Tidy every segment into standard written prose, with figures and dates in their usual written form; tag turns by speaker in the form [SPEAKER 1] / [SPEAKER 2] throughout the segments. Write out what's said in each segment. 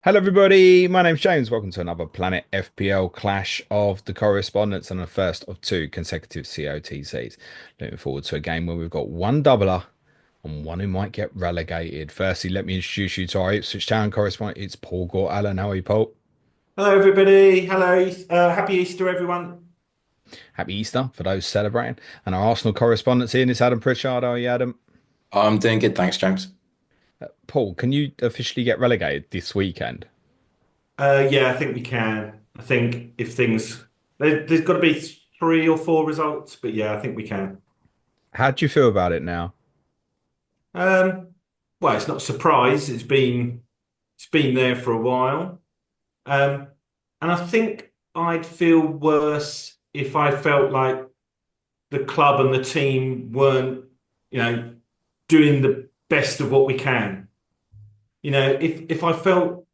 [SPEAKER 1] Hello, everybody. My name's James. Welcome to another Planet FPL clash of the Correspondents and the first of two consecutive COTCs. Looking forward to a game where we've got one doubler and one who might get relegated. Firstly, let me introduce you to our Ipswich Town correspondent. It's Paul Gaught-Allen. How are you, Paul?
[SPEAKER 2] Hello, everybody. Hello. Happy Easter, everyone.
[SPEAKER 1] Happy Easter for those celebrating. And our Arsenal correspondent in is Adam Pritchard. How are you, Adam?
[SPEAKER 3] I'm doing good, thanks, James.
[SPEAKER 1] Paul, can you officially get relegated this weekend?
[SPEAKER 2] Yeah, I think we can. I think if there's got to be three or four results, but yeah, I think we can.
[SPEAKER 1] How do you feel about it now?
[SPEAKER 2] Um, well, it's not a surprise. It's been there for a while. Um, and I think I'd feel worse if I felt like the club and the team weren't, you know, doing the best of what we can. If I felt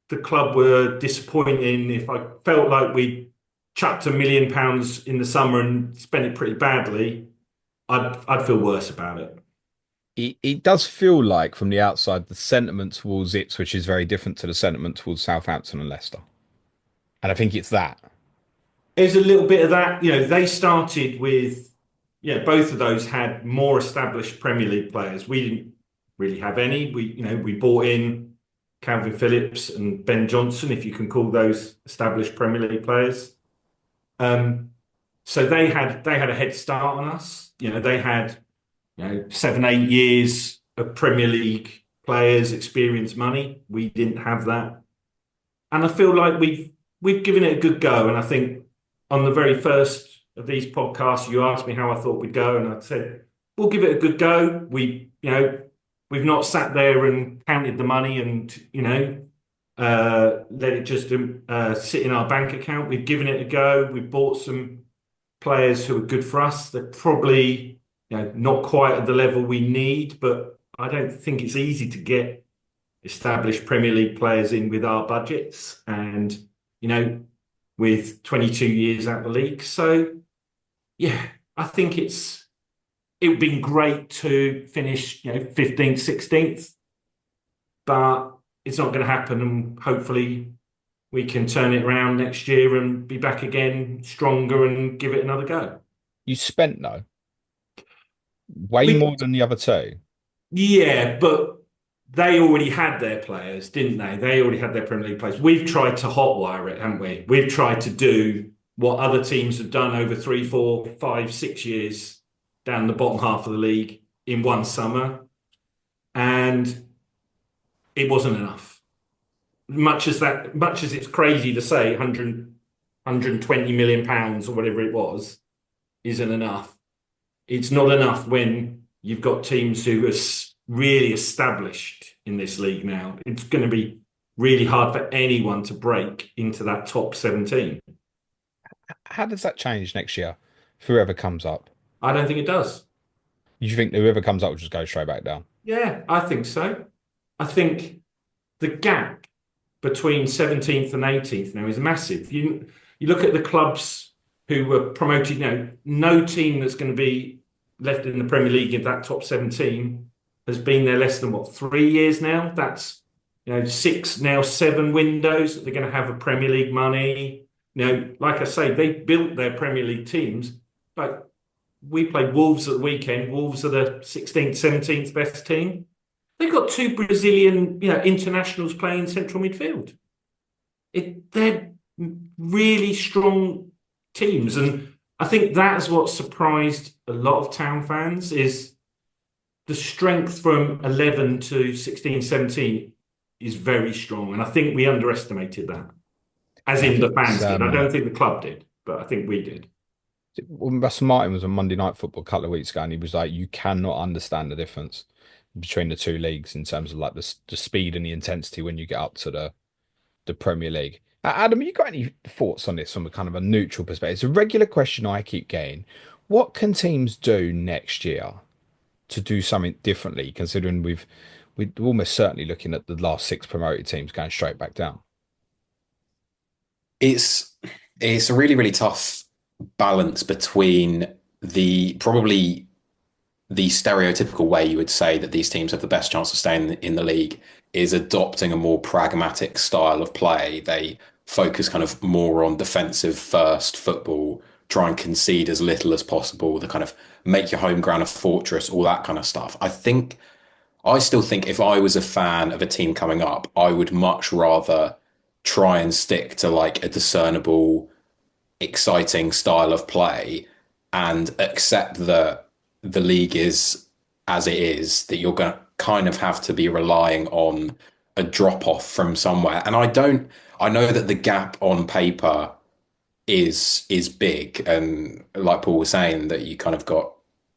[SPEAKER 2] the club were disappointing, if I felt like we chucked £1 million in the summer and spent it pretty badly, I'd feel worse about it.
[SPEAKER 1] It does feel like from the outside the sentiment towards Ipswich is very different to the sentiment towards Southampton and Leicester. And I think it's that.
[SPEAKER 2] There's a little bit of that. They started with, yeah, both of those had more established Premier League players. We didn't really have any. We bought in Calvin Phillips and Ben Johnson, if you can call those established Premier League players. Um, so they had a head start on us. They had 7, 8 years of Premier League players, experience, money. We didn't have that, and I feel like we've given it a good go. And I think on the very first of these podcasts, you asked me how I thought we'd go, and I said we'll give it a good go. We've not sat there and counted the money and let it just sit in our bank account. We've given it a go. We've bought some players who are good for us. They're probably not quite at the level we need, but I don't think it's easy to get established Premier League players in with our budgets and with 22 years out of the league. So yeah, I think it would be great to finish 15th, 16th, but it's not going to happen. And hopefully we can turn it around next year and be back again stronger and give it another go.
[SPEAKER 1] You spent though way
[SPEAKER 2] We
[SPEAKER 1] more than the other two.
[SPEAKER 2] Yeah, but they already had their players, didn't they? They already had their Premier League players. We've tried to hotwire it, haven't we? We've tried to do what other teams have done over 3, 4, 5, 6 years down the bottom half of the league in one summer, and it wasn't enough. Much as it's crazy to say 120 million pounds or whatever it was isn't enough. It's not enough when you've got teams who are really established in this league now. It's going to be really hard for anyone to break into that top 17.
[SPEAKER 1] How does that change next year? For whoever comes up.
[SPEAKER 2] I don't think it does.
[SPEAKER 1] You think whoever comes up will just go straight back down?
[SPEAKER 2] Yeah, I think so. I think the gap between 17th and 18th now is massive. You look at the clubs who were promoted, no team that's going to be left in the Premier League in that top 17 has been there less than what, 3 years now? That's six, now seven windows that they're going to have a Premier League money. Like I say, they built their Premier League teams, but we played Wolves at the weekend. Wolves are the 16th, 17th best team. They've got two Brazilian, internationals playing central midfield. They're really strong teams, and I think that's what surprised a lot of Town fans is the strength from 11 to 16, 17 is very strong, and I think we underestimated that, as
[SPEAKER 1] I
[SPEAKER 2] in the
[SPEAKER 1] think it's
[SPEAKER 2] fans did. I don't think the club did, but I think we did.
[SPEAKER 1] when Russell Martin was on Monday Night Football a couple of weeks ago, and he was like, "You cannot understand the difference between the two leagues in terms of like the speed and the intensity when you get up to the Premier League." Adam, you got any thoughts on this from a kind of a neutral perspective? It's a regular question I keep getting. What can teams do next year to do something differently, considering we're almost certainly looking at the last six promoted teams going straight back down?
[SPEAKER 3] It's it's a really, really tough balance between probably the stereotypical way you would say that these teams have the best chance of staying in the league is adopting a more pragmatic style of play. They focus kind of more on defensive first football, try and concede as little as possible, the kind of make your home ground a fortress, all that kind of stuff. I still think if I was a fan of a team coming up, I would much rather try and stick to like a discernible, exciting style of play and accept that the league is as it is, that you're going to kind of have to be relying on a drop off from somewhere. And I know that the gap on paper is big. And like Paul was saying, that you kind of got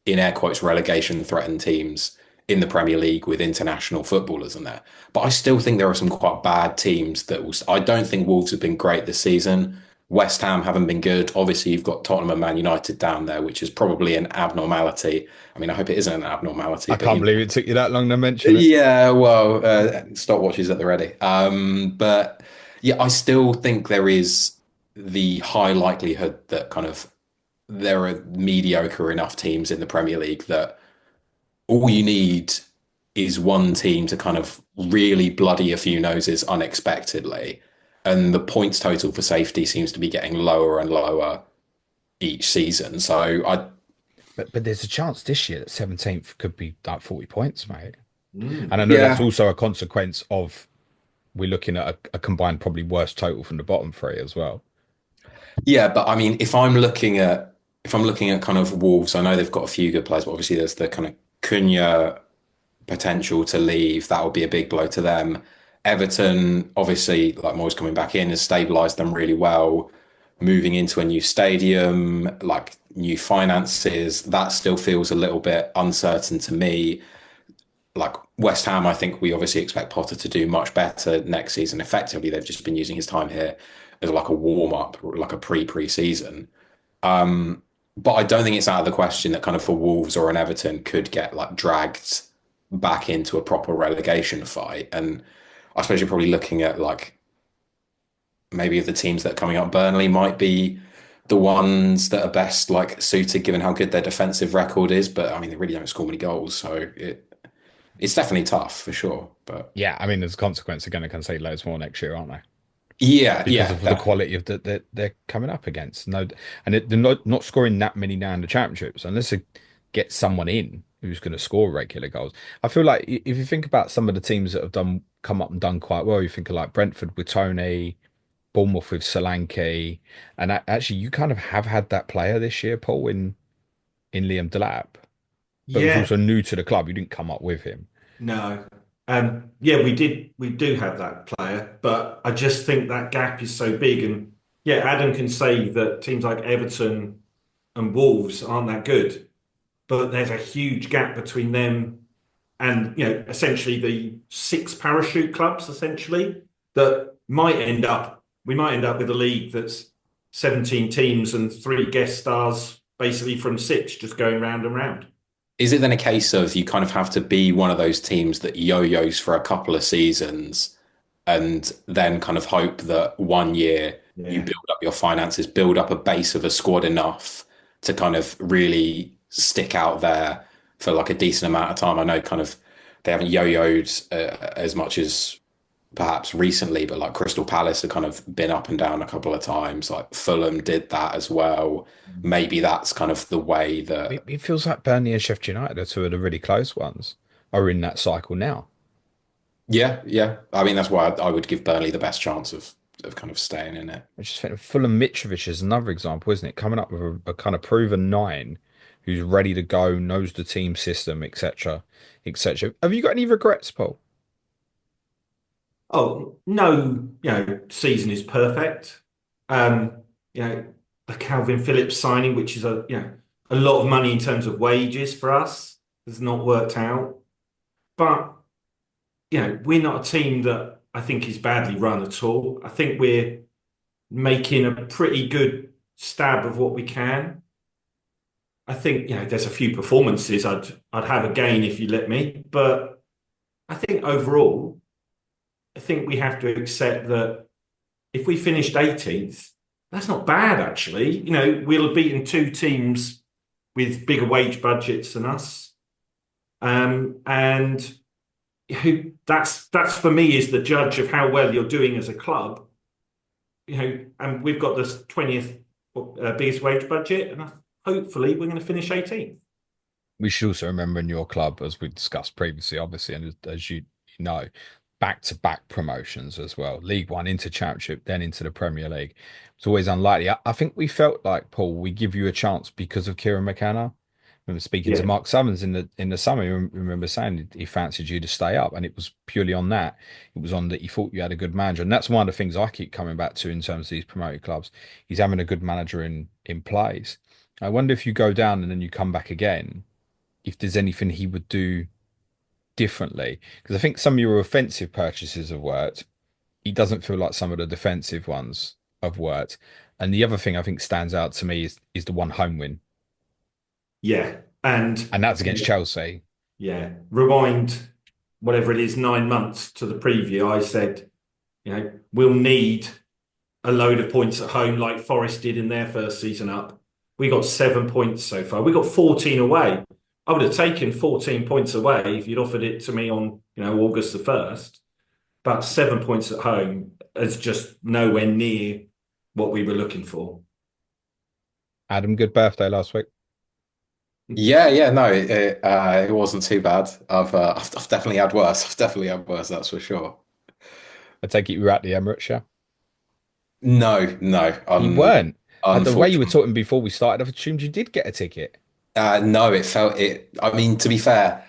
[SPEAKER 3] in air quotes relegation threatened teams in the Premier League with international footballers in there. But I still think there are some quite bad teams that will. I don't think Wolves have been great this season. West Ham haven't been good. Obviously, you've got Tottenham and Man United down there, which is probably an abnormality. I mean, I hope it isn't an abnormality,
[SPEAKER 1] I
[SPEAKER 3] but
[SPEAKER 1] can't believe it took you that long to mention it.
[SPEAKER 3] yeah, well, stopwatches at the ready. But yeah, I still think there is the high likelihood that kind of there are mediocre enough teams in the Premier League that all you need is one team to kind of really bloody a few noses unexpectedly. And the points total for safety seems to be getting lower and lower each season. So
[SPEAKER 1] But there's a chance this year that 17th could be like 40 points, mate. And
[SPEAKER 2] Mm.
[SPEAKER 1] I know that's
[SPEAKER 3] yeah,
[SPEAKER 1] also a consequence of we're looking at a combined probably worst total from the bottom three as well.
[SPEAKER 3] yeah, but I mean, if I'm looking at kind of Wolves, I know they've got a few good players, but obviously there's the kind of Cunha potential to leave. That would be a big blow to them. Everton, obviously, like Moyes coming back in, has stabilised them really well. Moving into a new stadium, like new finances, that still feels a little bit uncertain to me. Like West Ham, I think we obviously expect Potter to do much better next season. Effectively, they've just been using his time here as like a warm up, like a pre-season. But I don't think it's out of the question that kind of for Wolves or an Everton could get like dragged back into a proper relegation fight. And I suppose you're probably looking at like maybe the teams that are coming up, Burnley might be the ones that are best like suited given how good their defensive record is. But I mean, they really don't score many goals, so it's definitely tough for sure. But
[SPEAKER 1] Yeah, I mean, as a consequence, they're going to concede loads more next year, aren't they?
[SPEAKER 3] yeah,
[SPEAKER 1] Because
[SPEAKER 3] yeah,
[SPEAKER 1] of the
[SPEAKER 3] definitely.
[SPEAKER 1] quality of that they're coming up against. No, and they're not scoring that many now in the championships unless they get someone in who's going to score regular goals. I feel like if you think about some of the teams that have done come up and done quite well, you think of like Brentford with Tony, Bournemouth with Solanke, and actually you kind of have had that player this year, Paul, in Liam Delap, but was
[SPEAKER 2] Yeah,
[SPEAKER 1] also new to the club. You didn't come up with him.
[SPEAKER 2] no. Yeah, we do have that player, but I just think that gap is so big. And yeah, Adam can say that teams like Everton and Wolves aren't that good, but there's a huge gap between them and essentially the six parachute clubs essentially that we might end up with a league that's 17 teams and three guest stars basically from six just going round and round.
[SPEAKER 3] Is it then a case of you kind of have to be one of those teams that yo-yos for a couple of seasons and then kind of hope that one year you
[SPEAKER 2] Yeah.
[SPEAKER 3] build up your finances, build up a base of a squad enough to kind of really stick out there for like a decent amount of time? I know kind of they haven't yo-yoed as much as perhaps recently, but like Crystal Palace have kind of been up and down a couple of times. Like Fulham did that as well. Maybe that's kind of the way that.
[SPEAKER 1] It feels like Burnley and Sheffield United are two of the really close ones are in that cycle now.
[SPEAKER 3] Yeah, yeah. I mean, that's why I would give Burnley the best chance of kind of staying in it.
[SPEAKER 1] I just think Fulham Mitrovic is another example, isn't it? Coming up with a kind of proven nine who's ready to go, knows the team system, etc., etc. Have you got any regrets, Paul?
[SPEAKER 2] Oh, no, season is perfect. Um, the Calvin Phillips signing, which is a lot of money in terms of wages for us, has not worked out. But, we're not a team that I think is badly run at all. I think we're making a pretty good stab of what we can. I think, there's a few performances I'd have again if you let me, but I think overall, I think we have to accept that if we finished 18th, that's not bad actually. We'll have beaten two teams with bigger wage budgets than us. And who that's for me is the judge of how well you're doing as a club. And we've got the 20th biggest wage budget, and hopefully we're going to finish 18th.
[SPEAKER 1] We should also remember in your club, as we discussed previously, obviously, and as you know, back-to-back promotions as well. League One into Championship, then into the Premier League. It's always unlikely. I think we felt like, Paul, we give you a chance because of Kieran McKenna. I remember speaking to
[SPEAKER 2] Yeah,
[SPEAKER 1] Mark Summers in the summer. I remember saying he fancied you to stay up, and it was purely on that. It was on that he thought you had a good manager, and that's one of the things I keep coming back to in terms of these promoted clubs. He's having a good manager in place. I wonder if you go down and then you come back again, if there's anything he would do differently. Because I think some of your offensive purchases have worked. He doesn't feel like some of the defensive ones have worked. And the other thing I think stands out to me is the one home win,
[SPEAKER 2] yeah,
[SPEAKER 1] and that's against Chelsea.
[SPEAKER 2] yeah. Rewind, whatever it is, 9 months to the preview. I said, we'll need a load of points at home like Forest did in their first season up. We got 7 points so far. We got 14 away. I would have taken 14 points away if you'd offered it to me on, August the 1st. But 7 points at home is just nowhere near what we were looking for.
[SPEAKER 1] Adam, good birthday last week.
[SPEAKER 3] Yeah, no, it wasn't too bad. I've definitely had worse. I've definitely had worse, that's for sure.
[SPEAKER 1] I take it you were at the Emirates, yeah?
[SPEAKER 3] No, no,
[SPEAKER 1] You weren't. The way you were
[SPEAKER 3] unfortunately.
[SPEAKER 1] talking before we started, I've assumed you did get a ticket.
[SPEAKER 3] No, it felt it. I mean, to be fair,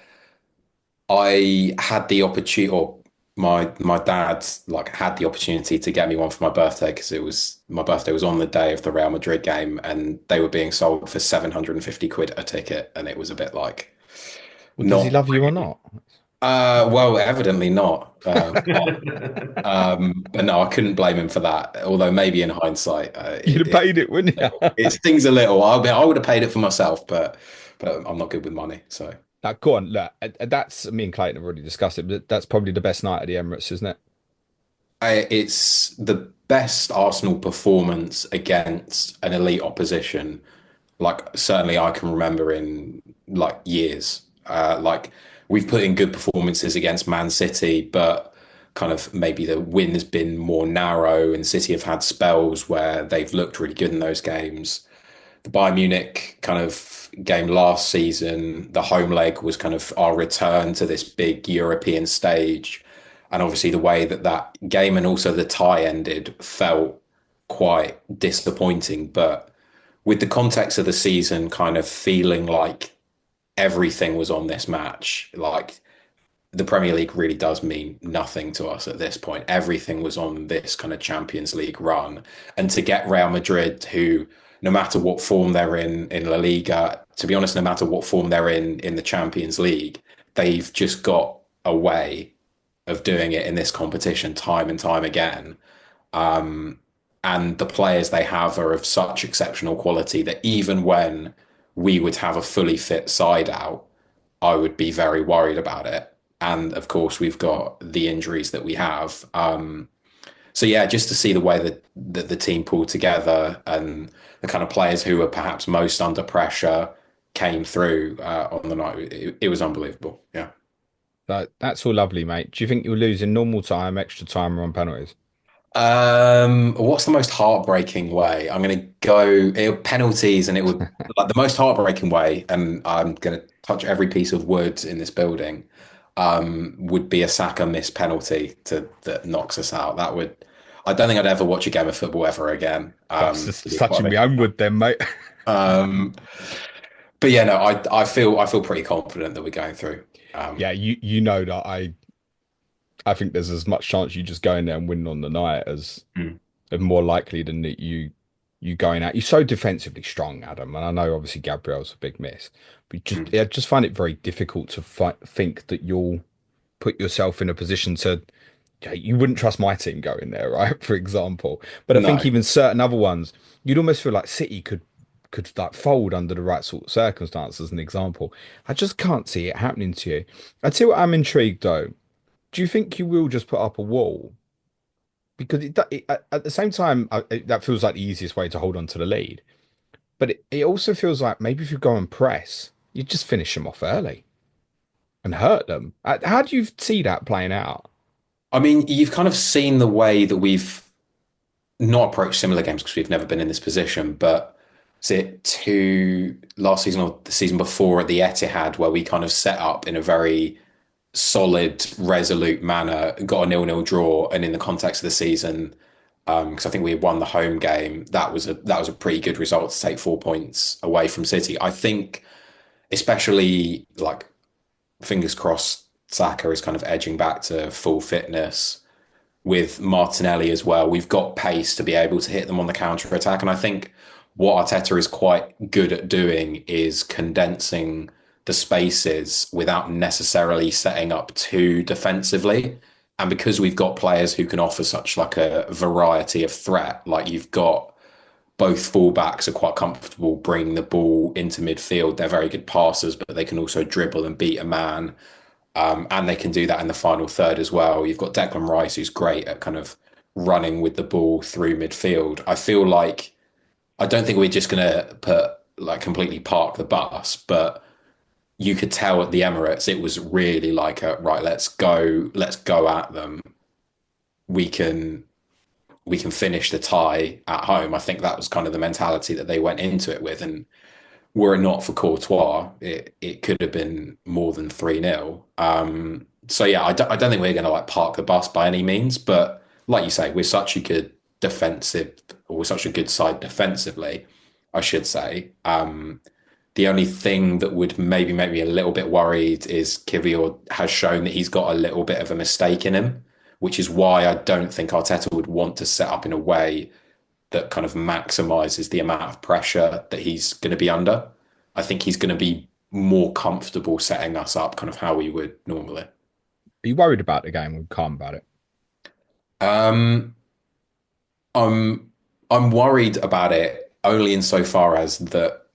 [SPEAKER 3] I had the opportunity, or my dad like had the opportunity to get me one for my birthday because it was my birthday was on the day of the Real Madrid game, and they were being sold for 750 quid a ticket, and it was a bit like
[SPEAKER 1] Well, does he
[SPEAKER 3] not
[SPEAKER 1] love you or not?
[SPEAKER 3] well, evidently not. But no, I couldn't blame him for that. Although maybe in hindsight,
[SPEAKER 1] You'd have paid it, wouldn't you?
[SPEAKER 3] it stings a little. I would have paid it for myself, but I'm not good with money, so.
[SPEAKER 1] Now, go on, look, that's me and Clayton have already discussed it, but that's probably the best night at the Emirates, isn't it?
[SPEAKER 3] It's the best Arsenal performance against an elite opposition. Like certainly I can remember in like years. Like we've put in good performances against Man City, but kind of maybe the win has been more narrow, and City have had spells where they've looked really good in those games. The Bayern Munich kind of game last season, the home leg was kind of our return to this big European stage. And obviously, the way that that game and also the tie ended felt quite disappointing. But with the context of the season kind of feeling like everything was on this match, like the Premier League really does mean nothing to us at this point. Everything was on this kind of Champions League run. And to get Real Madrid, who, no matter what form they're in La Liga, to be honest, no matter what form they're in the Champions League, they've just got a way of doing it in this competition time and time again. Um, and the players they have are of such exceptional quality that even when we would have a fully fit side out, I would be very worried about it. And of course, we've got the injuries that we have. So yeah, just to see the way that the team pulled together and the kind of players who were perhaps most under pressure came through on the night, it was unbelievable. Yeah.
[SPEAKER 1] That's all lovely, mate. Do you think you'll lose in normal time, extra time, or on penalties?
[SPEAKER 3] What's the most heartbreaking way? I'm going to go penalties, and it would like the most heartbreaking way, and I'm going to touch every piece of wood in this building. Would be a Saka missed penalty that knocks us out. That would. I don't think I'd ever watch a game of football ever again.
[SPEAKER 1] That's just
[SPEAKER 3] To be quite
[SPEAKER 1] touching my own wood then, mate.
[SPEAKER 3] um, but yeah, no, I feel pretty confident that we're going through.
[SPEAKER 1] Yeah, you know that I think there's as much chance you just going there and winning on the night as
[SPEAKER 3] Mm,
[SPEAKER 1] more likely than that you going out. You're so defensively strong, Adam, and I know obviously Gabriel's a big miss, but
[SPEAKER 3] mm.
[SPEAKER 1] I just find it very difficult to think that you'll put yourself in a position to. Yeah, you wouldn't trust my team going there, right? For example, but I think
[SPEAKER 3] No,
[SPEAKER 1] even certain other ones, you'd almost feel like City could like fold under the right sort of circumstances. As an example, I just can't see it happening to you. I tell you what, I'm intrigued though. Do you think you will just put up a wall? Because at the same time, that feels like the easiest way to hold on to the lead. But it also feels like maybe if you go and press, you just finish them off early. and hurt them. How do you see that playing out?
[SPEAKER 3] I mean, you've kind of seen the way that we've not approached similar games because we've never been in this position, but is it two last season or the season before at the Etihad where we kind of set up in a very solid, resolute manner, got a nil-nil draw, and in the context of the season, because I think we had won the home game, that was a pretty good result to take 4 points away from City. I think, especially like fingers crossed, Saka is kind of edging back to full fitness with Martinelli as well. We've got pace to be able to hit them on the counter attack. And I think what Arteta is quite good at doing is condensing the spaces without necessarily setting up too defensively. And because we've got players who can offer such like a variety of threat, like you've got both fullbacks are quite comfortable bringing the ball into midfield. They're very good passers, but they can also dribble and beat a man. And they can do that in the final third as well. You've got Declan Rice, who's great at kind of running with the ball through midfield. I feel like I don't think we're just going to put like completely park the bus, but you could tell at the Emirates it was really like a right, let's go at them. We can we can finish the tie at home. I think that was kind of the mentality that they went into it with. And were it not for Courtois, it could have been more than 3-0. So yeah, I don't think we're going to like park the bus by any means, but like you say, we're such a good defensive, or we're such a good side defensively, I should say. The only thing that would maybe make me a little bit worried is Kivior has shown that he's got a little bit of a mistake in him, which is why I don't think Arteta would want to set up in a way that kind of maximizes the amount of pressure that he's going to be under. I think he's going to be more comfortable setting us up kind of how we would normally.
[SPEAKER 1] Are you worried about the game or calm about it?
[SPEAKER 3] Um, I'm I'm worried about it only insofar as that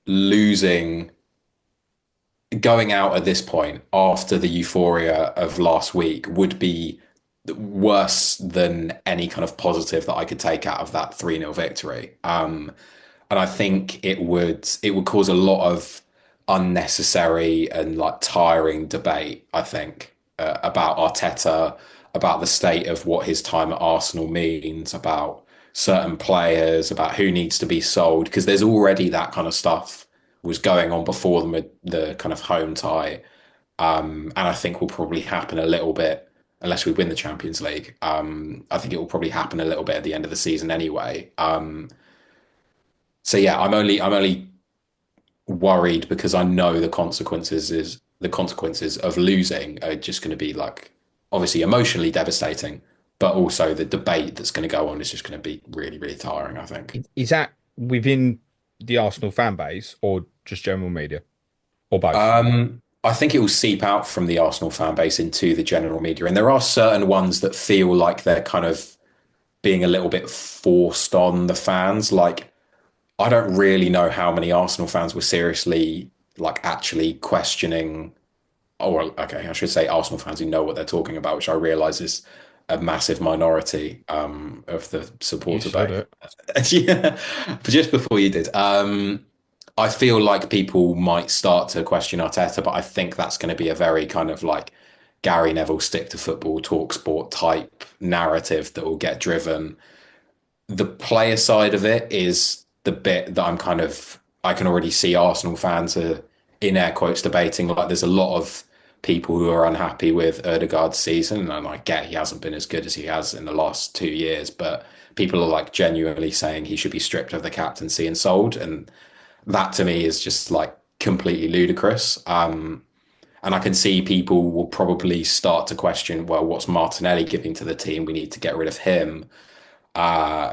[SPEAKER 3] losing going out at this point after the euphoria of last week would be worse than any kind of positive that I could take out of that 3-0 victory. And I think it would cause a lot of unnecessary and like tiring debate, I think, about Arteta, about the state of what his time at Arsenal means, about certain players, about who needs to be sold, because there's already that kind of stuff was going on before the kind of home tie. And I think will probably happen a little bit unless we win the Champions League. I think it will probably happen a little bit at the end of the season anyway. So yeah, I'm only worried because I know the consequences of losing are just going to be like obviously emotionally devastating, but also the debate that's going to go on is just going to be really, really tiring, I think.
[SPEAKER 1] Is that within the Arsenal fan base or just general media or both?
[SPEAKER 3] I think it will seep out from the Arsenal fan base into the general media. And there are certain ones that feel like they're kind of being a little bit forced on the fans. Like, I don't really know how many Arsenal fans were seriously, like, actually questioning, or okay, I should say Arsenal fans who know what they're talking about, which I realize is a massive minority of the
[SPEAKER 1] You
[SPEAKER 3] supporter
[SPEAKER 1] said
[SPEAKER 3] base.
[SPEAKER 1] it.
[SPEAKER 3] Yeah, but just before you did, I feel like people might start to question Arteta, but I think that's going to be a very kind of like Gary Neville stick to football, talk sport type narrative that will get driven. The player side of it is the bit that I can already see Arsenal fans are in air quotes debating. Like there's a lot of people who are unhappy with Odegaard's season, and I get he hasn't been as good as he has in the last 2 years, but people are like genuinely saying he should be stripped of the captaincy and sold. And that to me is just like completely ludicrous. And I can see people will probably start to question, well, what's Martinelli giving to the team? We need to get rid of him.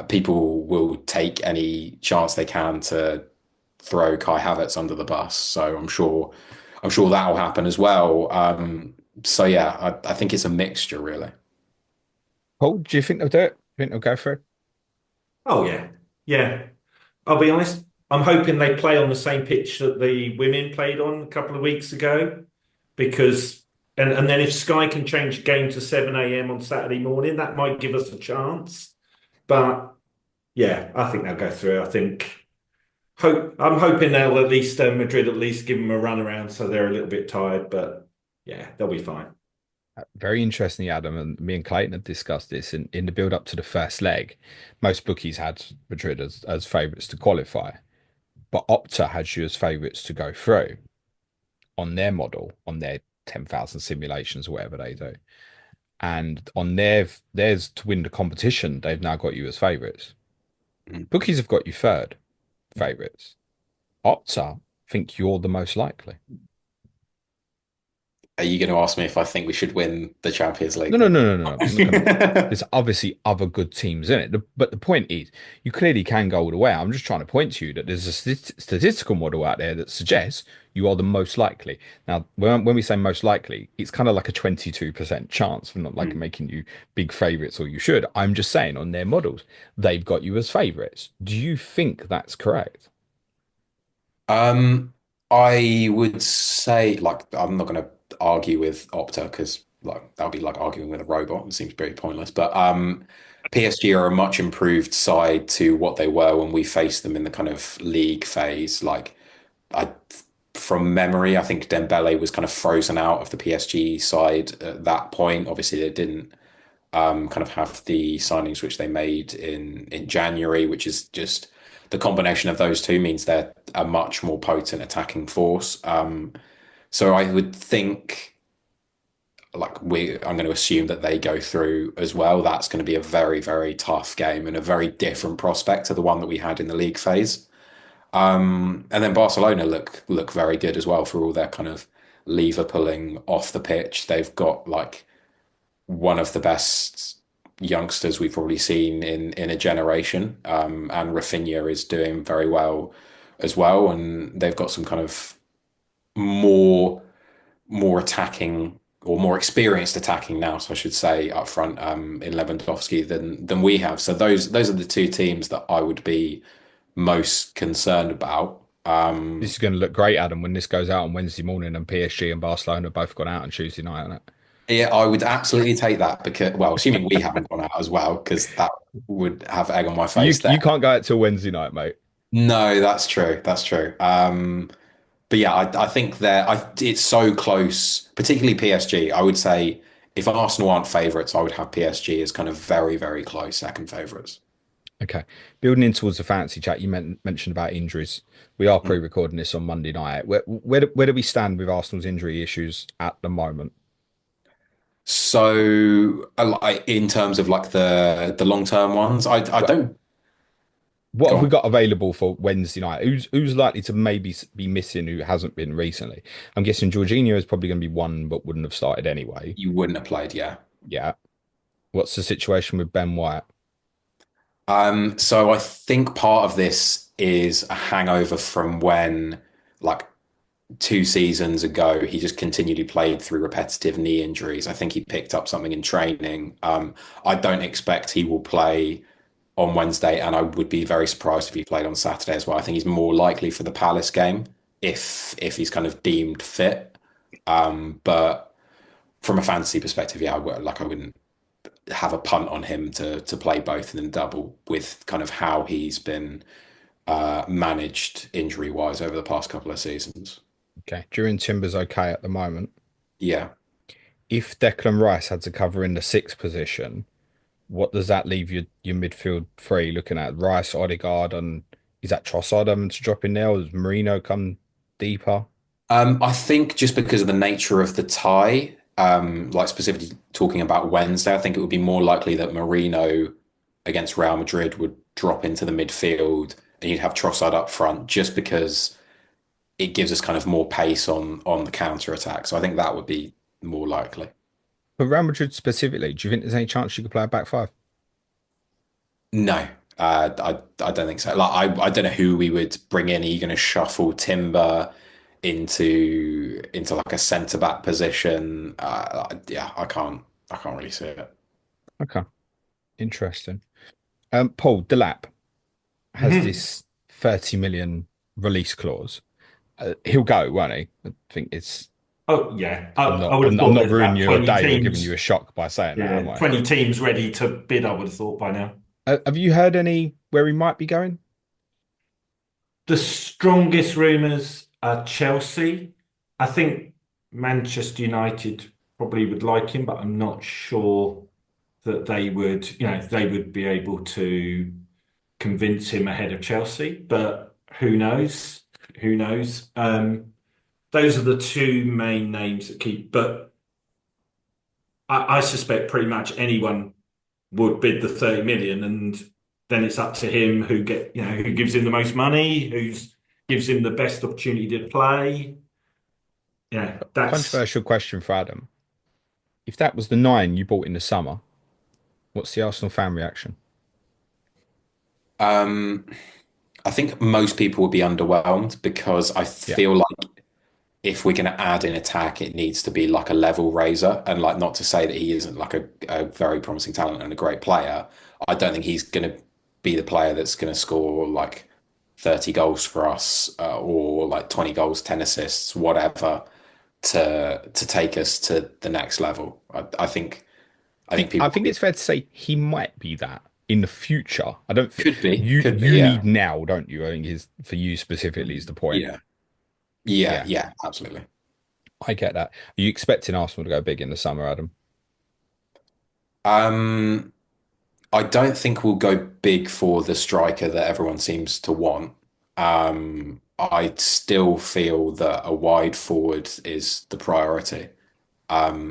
[SPEAKER 3] People will take any chance they can to throw Kai Havertz under the bus. So I'm sure that will happen as well. So yeah, I think it's a mixture really.
[SPEAKER 1] Paul, do you think they'll do it? Do you think they'll go for it?
[SPEAKER 2] Oh yeah, yeah. I'll be honest. I'm hoping they play on the same pitch that the women played on a couple of weeks ago, because and then if Sky can change the game to 7 a.m. on Saturday morning, that might give us a chance. But yeah, I think they'll go through. I think I'm hoping they'll at least Madrid at least give them a run around so they're a little bit tired. But Yeah, they'll be fine.
[SPEAKER 1] Very interestingly, Adam, and me and Clayton have discussed this in the build up to the first leg. Most bookies had Madrid as favourites to qualify, but Opta has you as favourites to go through on their model, on their 10,000 simulations, or whatever they do. And on theirs to win the competition, they've now got you as favourites.
[SPEAKER 3] Mm.
[SPEAKER 1] Bookies have got you third favourites. Opta think you're the most likely.
[SPEAKER 3] Are you going to ask me if I think we should win the Champions
[SPEAKER 1] No,
[SPEAKER 3] League
[SPEAKER 1] no,
[SPEAKER 3] then?
[SPEAKER 1] no, no, no. I'm not gonna. There's obviously other good teams in it, but the point is, you clearly can go all the way. I'm just trying to point to you that there's a statistical model out there that suggests you are the most likely. Now, when we say most likely, it's kind of like a 22% chance. We're not like
[SPEAKER 3] Mm.
[SPEAKER 1] making you big favourites or you should. I'm just saying on their models, they've got you as favourites. Do you think that's correct?
[SPEAKER 3] Um, I would say, like, I'm not going to argue with Opta because, like, that would be like arguing with a robot. It seems pretty pointless. But PSG are a much improved side to what they were when we faced them in the kind of league phase. Like, I, from memory, I think Dembele was kind of frozen out of the PSG side at that point. Obviously, they didn't kind of have the signings which they made in January, which is just the combination of those two means they're a much more potent attacking force. So I would think I'm going to assume that they go through as well. That's going to be a very, very tough game and a very different prospect to the one that we had in the league phase. And then Barcelona look very good as well for all their kind of lever pulling off the pitch. They've got like one of the best youngsters we've probably seen in a generation. And Rafinha is doing very well as well. And they've got some kind of more more attacking or more experienced attacking now, so I should say up front in Lewandowski than we have. So those are the two teams that I would be most concerned about.
[SPEAKER 1] This is going to look great, Adam, when this goes out on Wednesday morning and PSG and Barcelona both gone out on Tuesday night on it.
[SPEAKER 3] Yeah, I would absolutely take that because, well, assuming we haven't gone out as well, because that would have egg on my
[SPEAKER 1] You
[SPEAKER 3] face there.
[SPEAKER 1] you can't go out till Wednesday night, mate.
[SPEAKER 3] No, that's true. That's true. But yeah, I think it's so close, particularly PSG. I would say if Arsenal aren't favourites, I would have PSG as kind of very, very close second favourites.
[SPEAKER 1] Okay. Building in towards the fancy chat, you mentioned about injuries. We are
[SPEAKER 3] Mm.
[SPEAKER 1] pre-recording this on Monday night. Where do we stand with Arsenal's injury issues at the moment?
[SPEAKER 3] So, in terms of like the long term ones, I
[SPEAKER 1] Well,
[SPEAKER 3] don't
[SPEAKER 1] what
[SPEAKER 3] go
[SPEAKER 1] have we
[SPEAKER 3] on.
[SPEAKER 1] got available for Wednesday night? Who's likely to maybe be missing who hasn't been recently? I'm guessing Jorginho is probably going to be one, but wouldn't have started anyway.
[SPEAKER 3] You wouldn't have played, yeah.
[SPEAKER 1] Yeah. What's the situation with Ben White?
[SPEAKER 3] So I think part of this is a hangover from when, like 2 seasons ago, he just continually played through repetitive knee injuries. I think he picked up something in training. I don't expect he will play on Wednesday, and I would be very surprised if he played on Saturday as well. I think he's more likely for the Palace game if he's kind of deemed fit. But from a fantasy perspective, yeah, I wouldn't have a punt on him to play both in the double with kind of how he's been managed injury wise over the past couple of seasons.
[SPEAKER 1] Okay. During Timber's okay at the moment.
[SPEAKER 3] Yeah.
[SPEAKER 1] If Declan Rice had to cover in the sixth position, what does that leave your midfield three looking at? Rice, Odegaard, and is that Trossard having to drop in there, or does Marino come deeper?
[SPEAKER 3] I think just because of the nature of the tie, like specifically talking about Wednesday, I think it would be more likely that Marino against Real Madrid would drop into the midfield and you'd have Trossard up front just because it gives us kind of more pace on the counter attack. So I think that would be more likely.
[SPEAKER 1] But Real Madrid specifically, do you think there's any chance you could play a back five?
[SPEAKER 3] No, I don't think so. Like I don't know who we would bring in. Are you going to shuffle Timber into like a centre back position? Yeah, I can't really see it.
[SPEAKER 1] Okay, interesting. Paul Delap has
[SPEAKER 2] Mhm.
[SPEAKER 1] this 30 million release clause. He'll go, won't he? I think it's.
[SPEAKER 2] Oh yeah, I,
[SPEAKER 1] I'm
[SPEAKER 2] I
[SPEAKER 1] not.
[SPEAKER 2] would have
[SPEAKER 1] I'm
[SPEAKER 2] thought
[SPEAKER 1] not
[SPEAKER 2] there's
[SPEAKER 1] ruining
[SPEAKER 2] about
[SPEAKER 1] you a
[SPEAKER 2] 20
[SPEAKER 1] day or giving you a
[SPEAKER 2] teams.
[SPEAKER 1] shock by saying that,
[SPEAKER 2] Yeah,
[SPEAKER 1] am I?
[SPEAKER 2] 20 teams ready to bid, I would have thought by now.
[SPEAKER 1] Have you heard any where he might be going?
[SPEAKER 2] The strongest rumours are Chelsea. I think Manchester United probably would like him, but I'm not sure that they would be able to convince him ahead of Chelsea. But who knows? Who knows? Those are the two main names that keep. But I suspect pretty much anyone would bid the 30 million, and then it's up to him who gives him the most money, gives him the best opportunity to play. Yeah, that's
[SPEAKER 1] Controversial question for Adam. If that was the nine you bought in the summer, what's the Arsenal fan reaction?
[SPEAKER 3] Um, I think most people would be underwhelmed because I
[SPEAKER 1] Yeah.
[SPEAKER 3] feel like if we're going to add in attack, it needs to be like a level raiser. And like, not to say that he isn't like a very promising talent and a great player. I don't think he's going to be the player that's going to score like 30 goals for us or like 20 goals, 10 assists, whatever, to take us to the next level. I think
[SPEAKER 1] I
[SPEAKER 3] people
[SPEAKER 1] think it's fair to say he might be that in the future. I don't think
[SPEAKER 3] could be,
[SPEAKER 1] you
[SPEAKER 3] yeah.
[SPEAKER 1] need now, don't you? I think is for you specifically is the point.
[SPEAKER 3] Yeah. Yeah,
[SPEAKER 1] Yeah,
[SPEAKER 3] yeah, absolutely.
[SPEAKER 1] I get that. Are you expecting Arsenal to go big in the summer, Adam?
[SPEAKER 3] Um, I don't think we'll go big for the striker that everyone seems to want. I still feel that a wide forward is the priority.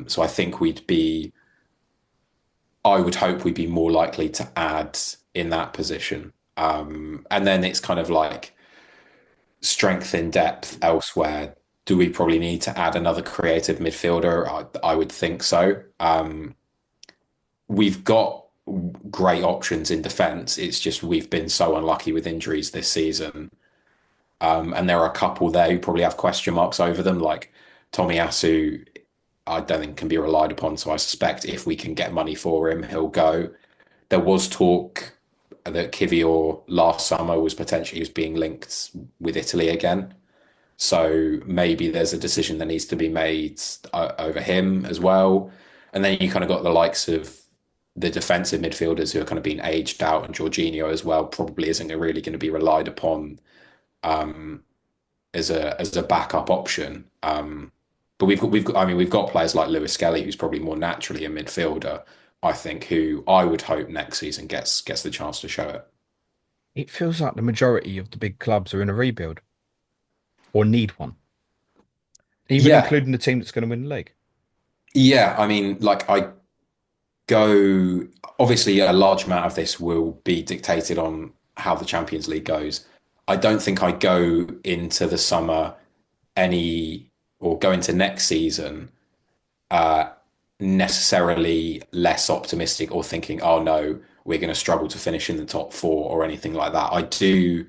[SPEAKER 3] So I think I would hope we'd be more likely to add in that position. And then it's kind of like strength in depth elsewhere. Do we probably need to add another creative midfielder? I would think so. We've got great options in defence. It's just we've been so unlucky with injuries this season. And there are a couple there who probably have question marks over them, like Tomiyasu, I don't think can be relied upon. So I suspect if we can get money for him, he'll go. There was talk that Kivior last summer was being linked with Italy again. So maybe there's a decision that needs to be made over him as well. And then you kind of got the likes of the defensive midfielders who are kind of being aged out, and Jorginho as well probably isn't really going to be relied upon as a backup option. But I mean we've got players like Lewis Skelly who's probably more naturally a midfielder, I think, who I would hope next season gets the chance to show it.
[SPEAKER 1] It feels like the majority of the big clubs are in a rebuild or need one, even
[SPEAKER 3] Yeah,
[SPEAKER 1] including the team that's going to win the league.
[SPEAKER 3] yeah. I mean, like I go, obviously, a large amount of this will be dictated on how the Champions League goes. I don't think I go into the summer any or go into next season uh, necessarily less optimistic or thinking, oh no, we're going to struggle to finish in the top four or anything like that. I do.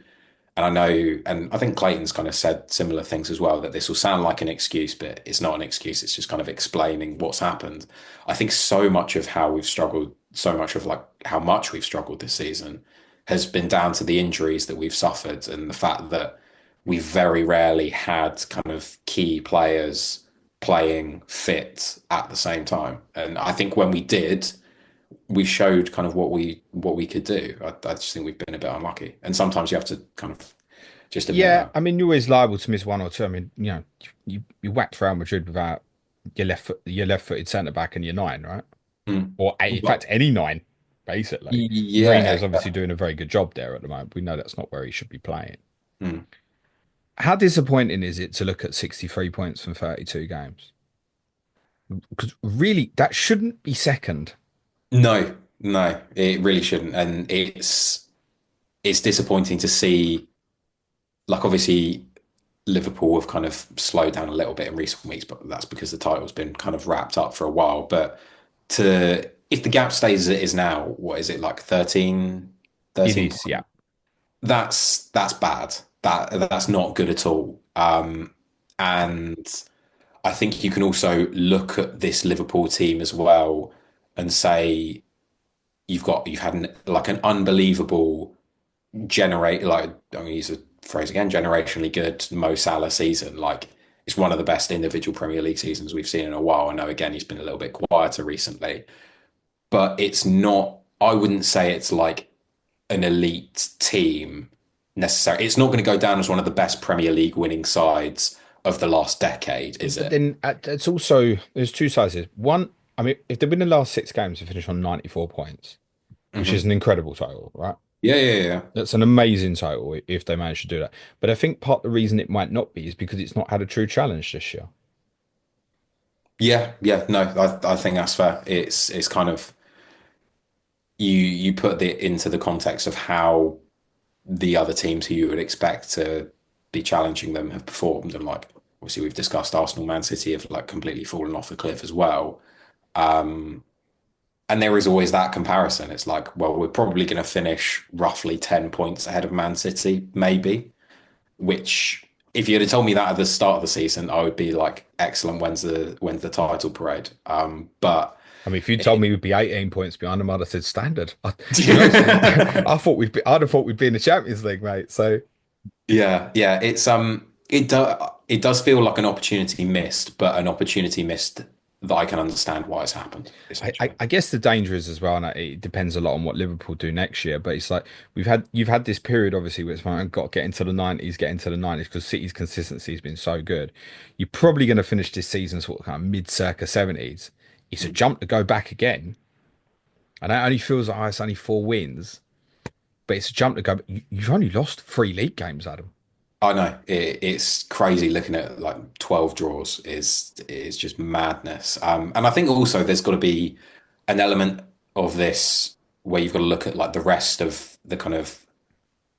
[SPEAKER 3] And I know, and I think Clayton's kind of said similar things as well, that this will sound like an excuse, but it's not an excuse. It's just kind of explaining what's happened. I think so much of how we've struggled, so much of like how much we've struggled this season has been down to the injuries that we've suffered and the fact that we've very rarely had kind of key players playing fit at the same time. And I think when we did, we showed kind of what we could do. I just think we've been a bit unlucky, and sometimes you have to kind of just admit
[SPEAKER 1] Yeah,
[SPEAKER 3] that.
[SPEAKER 1] I mean, you're always liable to miss one or two. I mean, you whacked Real Madrid without your left-footed centre back and your nine, right?
[SPEAKER 3] Mm.
[SPEAKER 1] Or eight, in
[SPEAKER 3] But
[SPEAKER 1] fact, any nine, basically.
[SPEAKER 3] yeah,
[SPEAKER 1] Mourinho's obviously doing a very good job there at the moment. We know that's not where he should be playing.
[SPEAKER 3] mm.
[SPEAKER 1] How disappointing is it to look at 63 points from 32 games? Because really, that shouldn't be second.
[SPEAKER 3] No, no, it really shouldn't, and it's disappointing to see. Like obviously, Liverpool have kind of slowed down a little bit in recent weeks, but that's because the title's been kind of wrapped up for a while. But to if the gap stays as it is now, what is it like 13,
[SPEAKER 1] It
[SPEAKER 3] 13
[SPEAKER 1] is, yeah.
[SPEAKER 3] points? That's bad. That's not good at all. And I think you can also look at this Liverpool team as well and say you've had like an unbelievable generate like I'm going to use the phrase again, generationally good Mo Salah season. Like it's one of the best individual Premier League seasons we've seen in a while. I know again he's been a little bit quieter recently, but it's not. I wouldn't say it's like an elite team necessarily. It's not going to go down as one of the best Premier League winning sides of the last decade, is
[SPEAKER 1] But
[SPEAKER 3] it?
[SPEAKER 1] then it's also there's two sides. One, I mean, if they win the last six games to finish on 94 points, which is
[SPEAKER 3] Hmm.
[SPEAKER 1] an incredible total, right?
[SPEAKER 3] Yeah, yeah, yeah.
[SPEAKER 1] That's an amazing total if they manage to do that. But I think part of the reason it might not be is because it's not had a true challenge this year.
[SPEAKER 3] Yeah, yeah, no, I think that's fair. It's kind of you put it into the context of how the other teams who you would expect to be challenging them have performed, and like obviously we've discussed Arsenal, Man City have like completely fallen off the cliff as well. Um, and there is always that comparison. It's like, well, we're probably going to finish roughly 10 points ahead of Man City, maybe, which if you'd have told me that at the start of the season, I would be like, excellent, when's the title parade? But
[SPEAKER 1] I mean, if you told me we'd be 18 points behind them, I'd have said standard. To be honest, I'd have thought we'd be in the Champions League, mate. So
[SPEAKER 3] yeah, yeah, it does feel like an opportunity missed, but an opportunity missed that I can understand why it's happened, essentially.
[SPEAKER 1] I guess the danger is as well, and it depends a lot on what Liverpool do next year. But it's like you've had this period obviously where it's like, I've got to get into the 90s because City's consistency has been so good. You're probably going to finish this season sort of kind of mid circa 70s. It's a jump to go back again, and it only feels like it's only four wins, but it's a jump to go. You've only lost three league games, Adam.
[SPEAKER 3] I know it's crazy looking at like 12 draws is just madness. And I think also there's got to be an element of this where you've got to look at like the rest of the kind of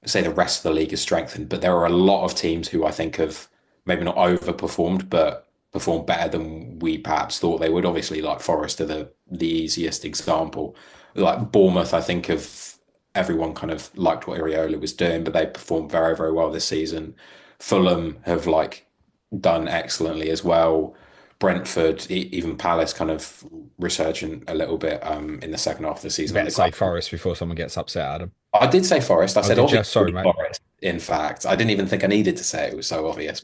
[SPEAKER 3] say the rest of the league is strengthened, but there are a lot of teams who I think have maybe not overperformed, but performed better than we perhaps thought they would. Obviously, like Forest are the easiest example. Like Bournemouth, I think of everyone kind of liked what Iriola was doing, but they performed very, very well this season. Fulham have like done excellently as well. Brentford, even Palace, kind of resurgent a little bit in the second half of the
[SPEAKER 1] You
[SPEAKER 3] season
[SPEAKER 1] better
[SPEAKER 3] under
[SPEAKER 1] say
[SPEAKER 3] Graham.
[SPEAKER 1] Forest before someone gets upset, Adam.
[SPEAKER 3] I did say Forest. I
[SPEAKER 1] Oh,
[SPEAKER 3] said
[SPEAKER 1] did you? Sorry,
[SPEAKER 3] obviously
[SPEAKER 1] mate.
[SPEAKER 3] Forest. In fact, I didn't even think I needed to say it. It was so obvious.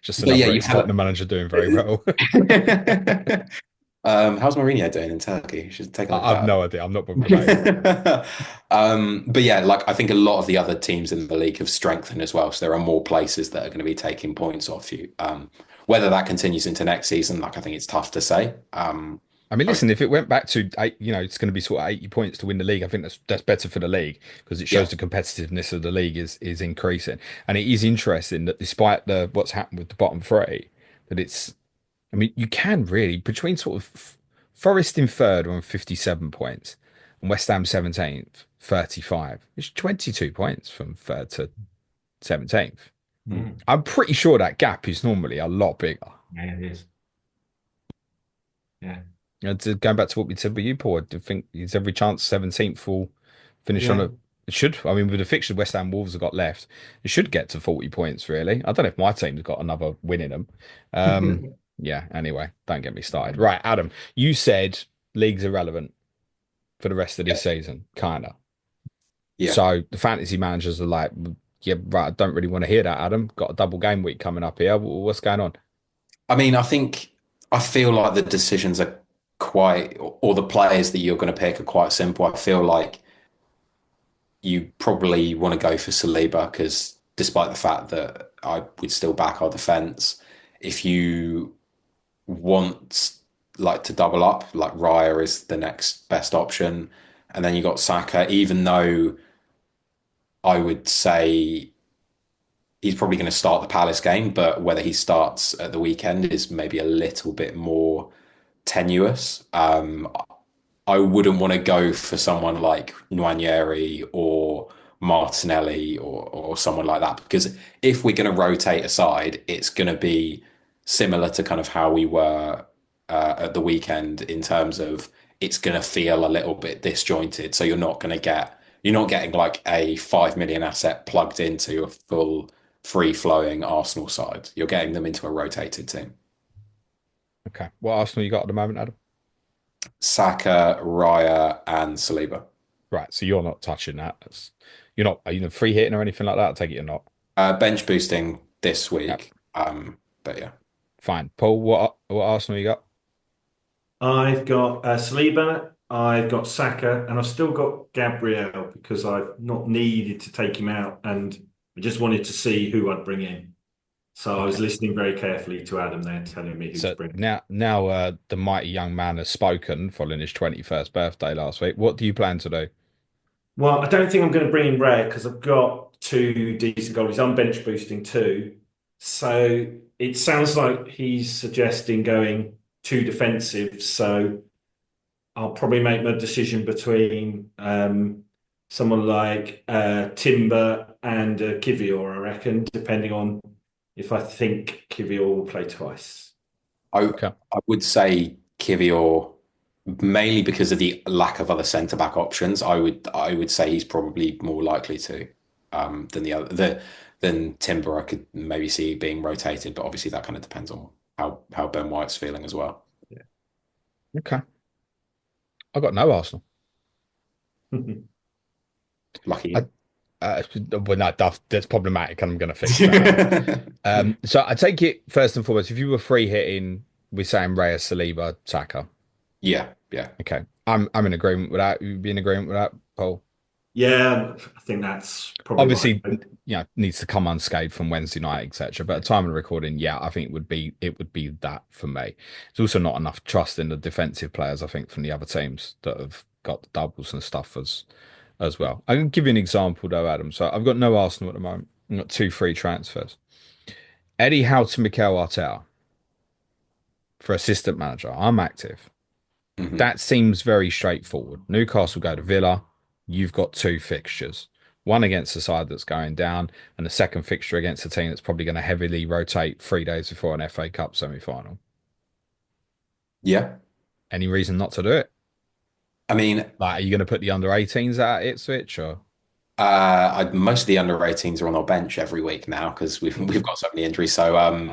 [SPEAKER 1] Just
[SPEAKER 3] But yeah,
[SPEAKER 1] another
[SPEAKER 3] you
[SPEAKER 1] ex-Tottenham
[SPEAKER 3] had.
[SPEAKER 1] manager doing very well.
[SPEAKER 3] How's Mourinho doing in Turkey? You should take a look
[SPEAKER 1] I've
[SPEAKER 3] at
[SPEAKER 1] no idea. I'm not bothered about him.
[SPEAKER 3] that. But yeah, like I think a lot of the other teams in the league have strengthened as well. So there are more places that are going to be taking points off you. Whether that continues into next season, like I think it's tough to say.
[SPEAKER 1] I mean,
[SPEAKER 3] I-
[SPEAKER 1] listen, if it went back to eight, it's going to be sort of 80 points to win the league. I think that's better for the league because it
[SPEAKER 3] yeah,
[SPEAKER 1] shows the competitiveness of the league is increasing. And it is interesting that despite the what's happened with the bottom three, that it's I mean, you can really between sort of Forest in third on 57 points and West Ham 17th, 35. It's 22 points from third to 17th.
[SPEAKER 2] Mm.
[SPEAKER 1] I'm pretty sure that gap is normally a lot bigger.
[SPEAKER 2] Yeah, it is. Yeah.
[SPEAKER 1] Going back to what we said with you, Paul, do you think there's every chance 17th will finish on
[SPEAKER 2] Yeah.
[SPEAKER 1] a it should. I mean, with the fixture West Ham Wolves have got left, it should get to 40 points, really. I don't know if my team's got another win in them. Yeah, anyway, don't get me started. Right, Adam, you said league's irrelevant for the rest of
[SPEAKER 3] yeah,
[SPEAKER 1] this season, kinda.
[SPEAKER 3] yeah.
[SPEAKER 1] So the fantasy managers are like, yeah, right, I don't really want to hear that, Adam. Got a double game week coming up here. What's going on?
[SPEAKER 3] I mean, I feel like the decisions are quite, or the players that you're going to pick are quite simple. I feel like you probably want to go for Saliba because despite the fact that I would still back our defense, if you want like to double up, like Raya is the next best option. And then you got Saka, even though I would say he's probably going to start the Palace game, but whether he starts at the weekend is maybe a little bit more tenuous. I wouldn't want to go for someone like Nwaneri or Martinelli or someone like that because if we're going to rotate aside, it's going to be similar to kind of how we were at the weekend in terms of it's going to feel a little bit disjointed. So you're not getting like a 5 million asset plugged into a full free flowing Arsenal side. You're getting them into a rotated team.
[SPEAKER 1] Okay, what Arsenal you got at the moment, Adam?
[SPEAKER 3] Saka, Raya, and Saliba.
[SPEAKER 1] Right, so you're not touching that. You're not, are you free hitting or anything like that? I take it you're not.
[SPEAKER 3] Bench boosting this
[SPEAKER 1] Yep,
[SPEAKER 3] week. But yeah.
[SPEAKER 1] fine. Paul, what Arsenal you got?
[SPEAKER 2] I've got Saliba, I've got Saka, and I've still got Gabriel because I've not needed to take him out, and I just wanted to see who I'd bring in. So I was
[SPEAKER 1] Okay.
[SPEAKER 2] listening very carefully to Adam there, telling me who to
[SPEAKER 1] So
[SPEAKER 2] bring.
[SPEAKER 1] now the mighty young man has spoken following his 21st birthday last week. What do you plan to do?
[SPEAKER 2] Well, I don't think I'm going to bring in Rare because I've got two decent goalies. I'm bench boosting two. So it sounds like he's suggesting going two defensive. So I'll probably make my decision between someone like Timber and Kivior, I reckon, depending on if I think Kivior will play twice.
[SPEAKER 3] I
[SPEAKER 1] Okay.
[SPEAKER 3] I would say Kivior mainly because of the lack of other centre back options. I would say he's probably more likely to than the other than Timber. I could maybe see being rotated, but obviously that kind of depends on how Ben White's feeling as well.
[SPEAKER 1] Okay. I got no Arsenal.
[SPEAKER 3] Lucky
[SPEAKER 1] I,
[SPEAKER 3] you.
[SPEAKER 1] well, no, that's problematic, and I'm going to fix that. So I take it first and foremost, if you were free hitting, we're saying Reyes, Saliba, Saka.
[SPEAKER 3] Yeah, yeah.
[SPEAKER 1] Okay. I'm in agreement with that. You'd be in agreement with that, Paul.
[SPEAKER 2] Yeah, I think that's probably right.
[SPEAKER 1] Obviously, needs to come unscathed from Wednesday night, etc. But at the time of recording, yeah, I think it would be that for me. There's also not enough trust in the defensive players, I think, from the other teams that have got the doubles and stuff as well. I can give you an example though, Adam. So I've got no Arsenal at the moment. I've got two free transfers. Eddie Howe to Mikel Arteta for assistant manager. I'm active.
[SPEAKER 3] Hmm.
[SPEAKER 1] That seems very straightforward. Newcastle go to Villa. You've got two fixtures. One against the side that's going down, and the second fixture against a team that's probably going to heavily rotate 3 days before an FA Cup semi-final.
[SPEAKER 3] Yeah.
[SPEAKER 1] Any reason not to do it?
[SPEAKER 3] I mean,
[SPEAKER 1] Like, are you going to put the under 18s out at Ipswich or?
[SPEAKER 3] most of the under 18s are on our bench every week now because we've got so many injuries. So I don't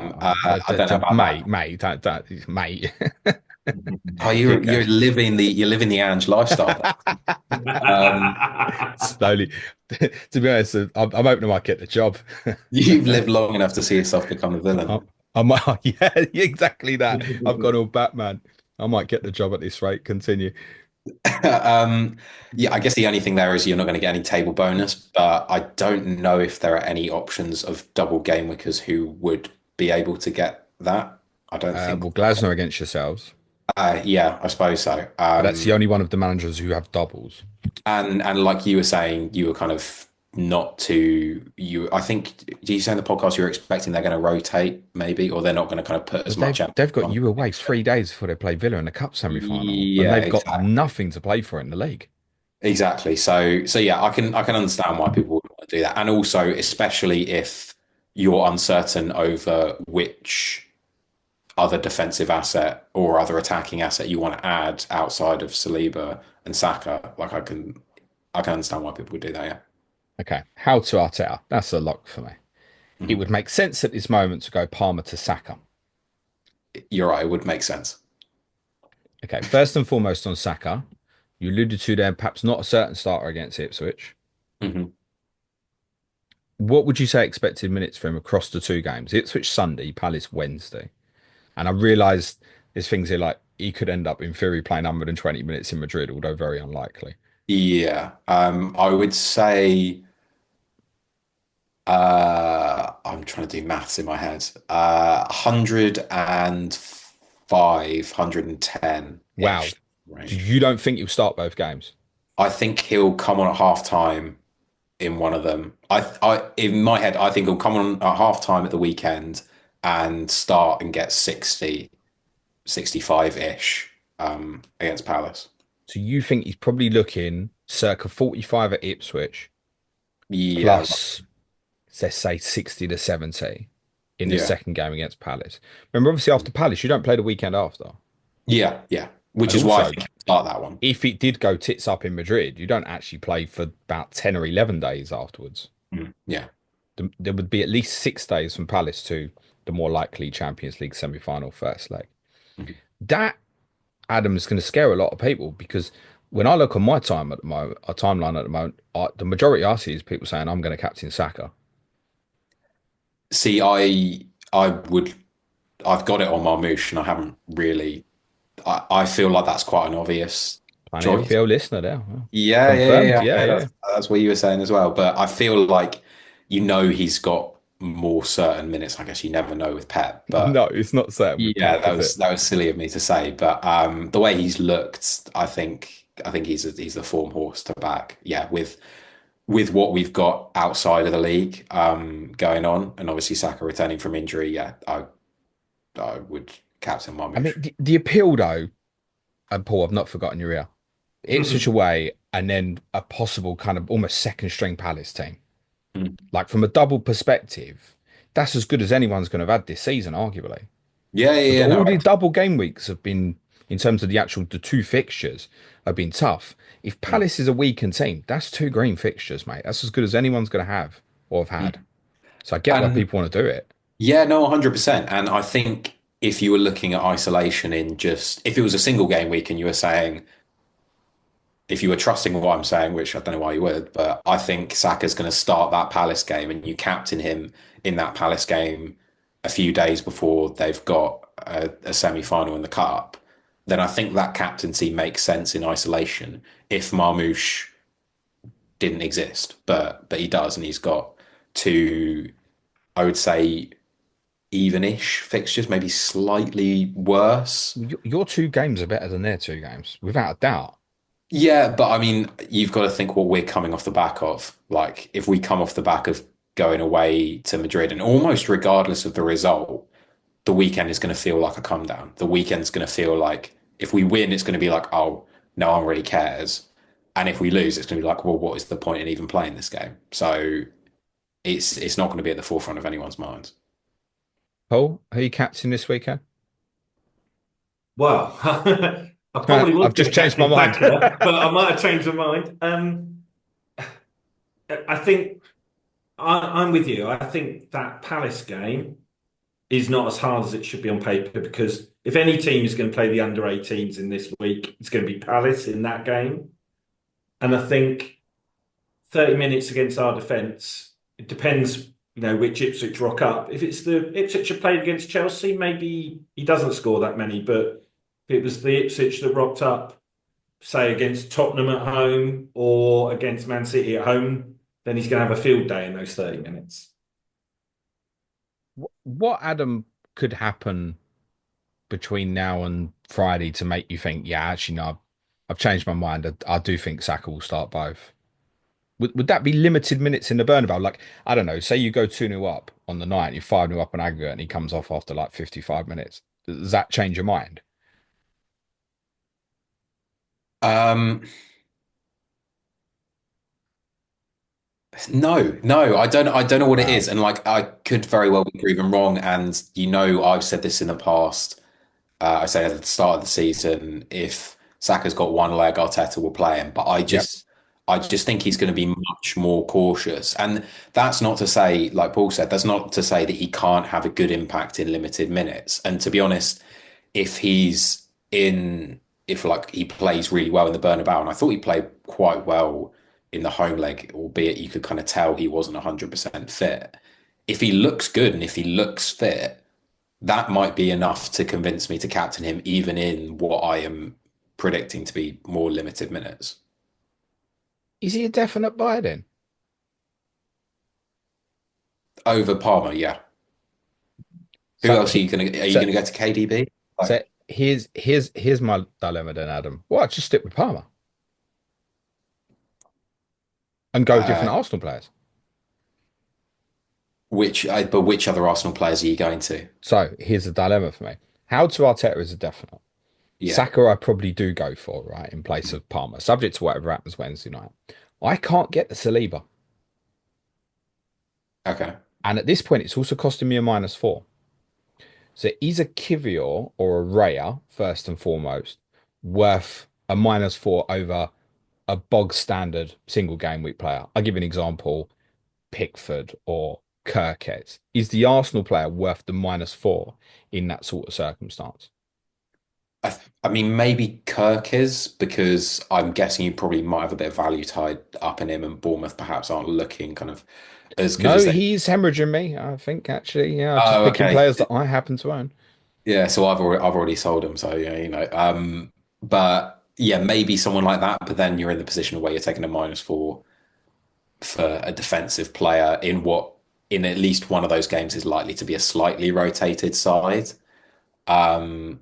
[SPEAKER 3] know about that.
[SPEAKER 1] Mate, mate.
[SPEAKER 3] Oh,
[SPEAKER 1] You
[SPEAKER 3] you're
[SPEAKER 1] guys.
[SPEAKER 3] living the Ange lifestyle. Um,
[SPEAKER 1] Slowly. To be honest, I'm hoping I might get the job.
[SPEAKER 3] you've lived long enough to see yourself become a villain.
[SPEAKER 1] I might, yeah, exactly that. I've gone all Batman. I might get the job at this rate. Continue.
[SPEAKER 3] Um, yeah, I guess the only thing there is you're not going to get any table bonus, but I don't know if there are any options of double game wickers who would be able to get that. I don't think.
[SPEAKER 1] Well, Glasner against yourselves,
[SPEAKER 3] Yeah, I suppose so.
[SPEAKER 1] but that's the only one of the managers who have doubles.
[SPEAKER 3] And like you were saying, you were kind of not too you. I think do you say in the podcast you're expecting they're going to rotate maybe, or they're not going to kind of put as
[SPEAKER 1] But
[SPEAKER 3] much
[SPEAKER 1] they've
[SPEAKER 3] emphasis
[SPEAKER 1] they've got
[SPEAKER 3] on.
[SPEAKER 1] you away 3 days before they play Villa in the cup semi-final, and
[SPEAKER 3] Yeah,
[SPEAKER 1] they've got
[SPEAKER 3] exactly.
[SPEAKER 1] nothing to play for in the league.
[SPEAKER 3] Exactly. So yeah, I can understand why people would want to do that. And also, especially if you're uncertain over which other defensive asset or other attacking asset you want to add outside of Saliba and Saka, like I can understand why people would do that, yeah.
[SPEAKER 1] Okay, how to Arteta? That's a lock for me. It
[SPEAKER 3] Mhm.
[SPEAKER 1] would make sense at this moment to go Palmer to Saka.
[SPEAKER 3] You're right, it would make sense.
[SPEAKER 1] Okay, first and foremost on Saka, you alluded to there, perhaps not a certain starter against Ipswich.
[SPEAKER 3] Hmm.
[SPEAKER 1] What would you say expected minutes for him across the two games? Ipswich Sunday, Palace Wednesday. And I realised there's things here like he could end up in theory playing 120 minutes in Madrid, although very unlikely.
[SPEAKER 3] Yeah. I would say I'm trying to do maths in my head. 105,
[SPEAKER 1] Wow.
[SPEAKER 3] 110-ish range.
[SPEAKER 1] You don't think he'll start both games?
[SPEAKER 3] I think he'll come on at half time in one of them. In my head, I think he'll come on at half time at the weekend and start and get 60, 65-ish against Palace.
[SPEAKER 1] So you think he's probably looking circa 45 at Ipswich
[SPEAKER 3] Yeah,
[SPEAKER 1] plus, let's say, 60 to 70 in the
[SPEAKER 3] yeah,
[SPEAKER 1] second game against Palace. Remember, obviously, after Palace, you don't play the weekend after.
[SPEAKER 3] yeah, yeah. Which
[SPEAKER 1] And
[SPEAKER 3] is why I
[SPEAKER 1] also,
[SPEAKER 3] think he'll start that one.
[SPEAKER 1] if it did go tits up in Madrid, you don't actually play for about 10 or 11 days afterwards.
[SPEAKER 3] Yeah.
[SPEAKER 1] There would be at least 6 days from Palace to the more likely Champions League semi-final first leg.
[SPEAKER 3] Mhm.
[SPEAKER 1] That, Adam, is going to scare a lot of people because when I look on my time at the moment, our timeline at the moment, the majority I see is people saying I'm going to captain Saka.
[SPEAKER 3] See, I've got it on my moosh and I haven't really I feel like that's quite an obvious
[SPEAKER 1] Planet
[SPEAKER 3] choice.
[SPEAKER 1] FPL listener there. Well,
[SPEAKER 3] Yeah, yeah, yeah,
[SPEAKER 1] confirmed.
[SPEAKER 3] yeah.
[SPEAKER 1] Yeah,
[SPEAKER 3] Yeah,
[SPEAKER 1] yeah.
[SPEAKER 3] that's what you were saying as well. But I feel like he's got more certain minutes. I guess you never know with Pep, but
[SPEAKER 1] No, it's not certain with
[SPEAKER 3] yeah,
[SPEAKER 1] Pep, is it?
[SPEAKER 3] that was silly of me to say. But the way he's looked, I think he's the form horse to back. Yeah, with what we've got outside of the league going on, and obviously Saka returning from injury. Yeah, I would captain
[SPEAKER 1] I mean,
[SPEAKER 3] Marmoush.
[SPEAKER 1] the appeal though, and Paul, I've not forgotten your ear. Ipswich away, and then a possible kind of almost second string Palace team. Like from a double perspective, that's as good as anyone's going to have had this season, arguably.
[SPEAKER 3] Yeah, yeah,
[SPEAKER 1] Because
[SPEAKER 3] yeah. No,
[SPEAKER 1] all the double game weeks have been, in terms of the two fixtures, have been tough. If Palace is a weakened team, that's two green fixtures, mate. That's as good as anyone's going to have or have had. So I get why
[SPEAKER 3] and
[SPEAKER 1] people want to do it.
[SPEAKER 3] yeah, no, 100%. And I think if you were looking at isolation in just if it was a single game week and you were saying if you were trusting what I'm saying, which I don't know why you would, but I think Saka's going to start that Palace game and you captain him in that Palace game a few days before they've got a semi-final in the cup, then I think that captaincy makes sense in isolation if Marmoush didn't exist, but he does, and he's got two, I would say, even-ish fixtures, maybe slightly worse.
[SPEAKER 1] Your two games are better than their two games, without a doubt.
[SPEAKER 3] Yeah, but I mean, you've got to think what we're coming off the back of. Like, if we come off the back of going away to Madrid, and almost regardless of the result, the weekend is going to feel like a come down. The weekend's going to feel like if we win, it's going to be like, oh, no one really cares. And if we lose, it's going to be like, well, what is the point in even playing this game? So it's not going to be at the forefront of anyone's minds.
[SPEAKER 1] Paul, who are you captain this weekend?
[SPEAKER 2] Well, I probably was
[SPEAKER 1] I've
[SPEAKER 2] going
[SPEAKER 1] just
[SPEAKER 2] to
[SPEAKER 1] changed my
[SPEAKER 2] captain
[SPEAKER 1] mind.
[SPEAKER 2] Saka, but I might have changed my mind. I think I'm with you. I think that Palace game is not as hard as it should be on paper because if any team is going to play the under 18s in this week, it's going to be Palace in that game. And I think 30 minutes against our defence, it depends, which Ipswich rock up. If it's the Ipswich have played against Chelsea, maybe he doesn't score that many, but if it was the Ipswich that rocked up, say against Tottenham at home or against Man City at home, then he's going to have a field day in those 30 minutes.
[SPEAKER 1] What Adam could happen between now and Friday to make you think, yeah, actually, no, I've changed my mind. I do think Saka will start both. Would that be limited minutes in the Bernabeu? Like, I don't know, say you go 2-0 up on the night, you're 5-0 up on aggregate, and he comes off after like 55 minutes. Does that change your mind?
[SPEAKER 3] Um, no, I don't know what it is.
[SPEAKER 1] Wow.
[SPEAKER 3] And like I could very well be proven wrong. And I've said this in the past. I say at the start of the season, if Saka's got one leg, Arteta will play him. But
[SPEAKER 1] Yep.
[SPEAKER 3] I just think he's going to be much more cautious. And that's not to say, like Paul said, that's not to say that he can't have a good impact in limited minutes. And to be honest, if he's in, if like he plays really well in the Bernabeu, and I thought he played quite well in the home leg, albeit you could kind of tell he wasn't 100% fit. If he looks good and if he looks fit, that might be enough to convince me to captain him, even in what I am predicting to be more limited minutes.
[SPEAKER 1] Is he a definite buy then?
[SPEAKER 3] Over Palmer, yeah. Who
[SPEAKER 1] So,
[SPEAKER 3] else are you
[SPEAKER 1] so,
[SPEAKER 3] gonna go to KDB?
[SPEAKER 1] so
[SPEAKER 3] Like,
[SPEAKER 1] here's my dilemma then, Adam. Well, just stick with Palmer and go with
[SPEAKER 3] uh,
[SPEAKER 1] different Arsenal players.
[SPEAKER 3] but which other Arsenal players are you going to?
[SPEAKER 1] So here's the dilemma for me. How to Arteta is a definite.
[SPEAKER 3] Yeah.
[SPEAKER 1] Saka, I probably do go for, right, in place of Palmer, subject to whatever happens Wednesday night. I can't get the Saliba.
[SPEAKER 3] Okay.
[SPEAKER 1] And at this point, it's also costing me a -4. So is a Kivior or a Raya, first and foremost, worth a -4 over a bog standard single game week player? I'll give you an example, Pickford or Kirkes. Is the Arsenal player worth the -4 in that sort of circumstance?
[SPEAKER 3] I mean, maybe Kirk is because I'm guessing you probably might have a bit of value tied up in him, and Bournemouth perhaps aren't looking kind of as good
[SPEAKER 1] No,
[SPEAKER 3] as they.
[SPEAKER 1] he's hemorrhaging me, I think, actually. Yeah, just
[SPEAKER 3] Oh,
[SPEAKER 1] picking
[SPEAKER 3] okay.
[SPEAKER 1] players that I happen to own.
[SPEAKER 3] Yeah, so I've already sold him, so yeah, but yeah, maybe someone like that, but then you're in the position where you're taking a -4 for a defensive player in what in at least one of those games is likely to be a slightly rotated side. Um,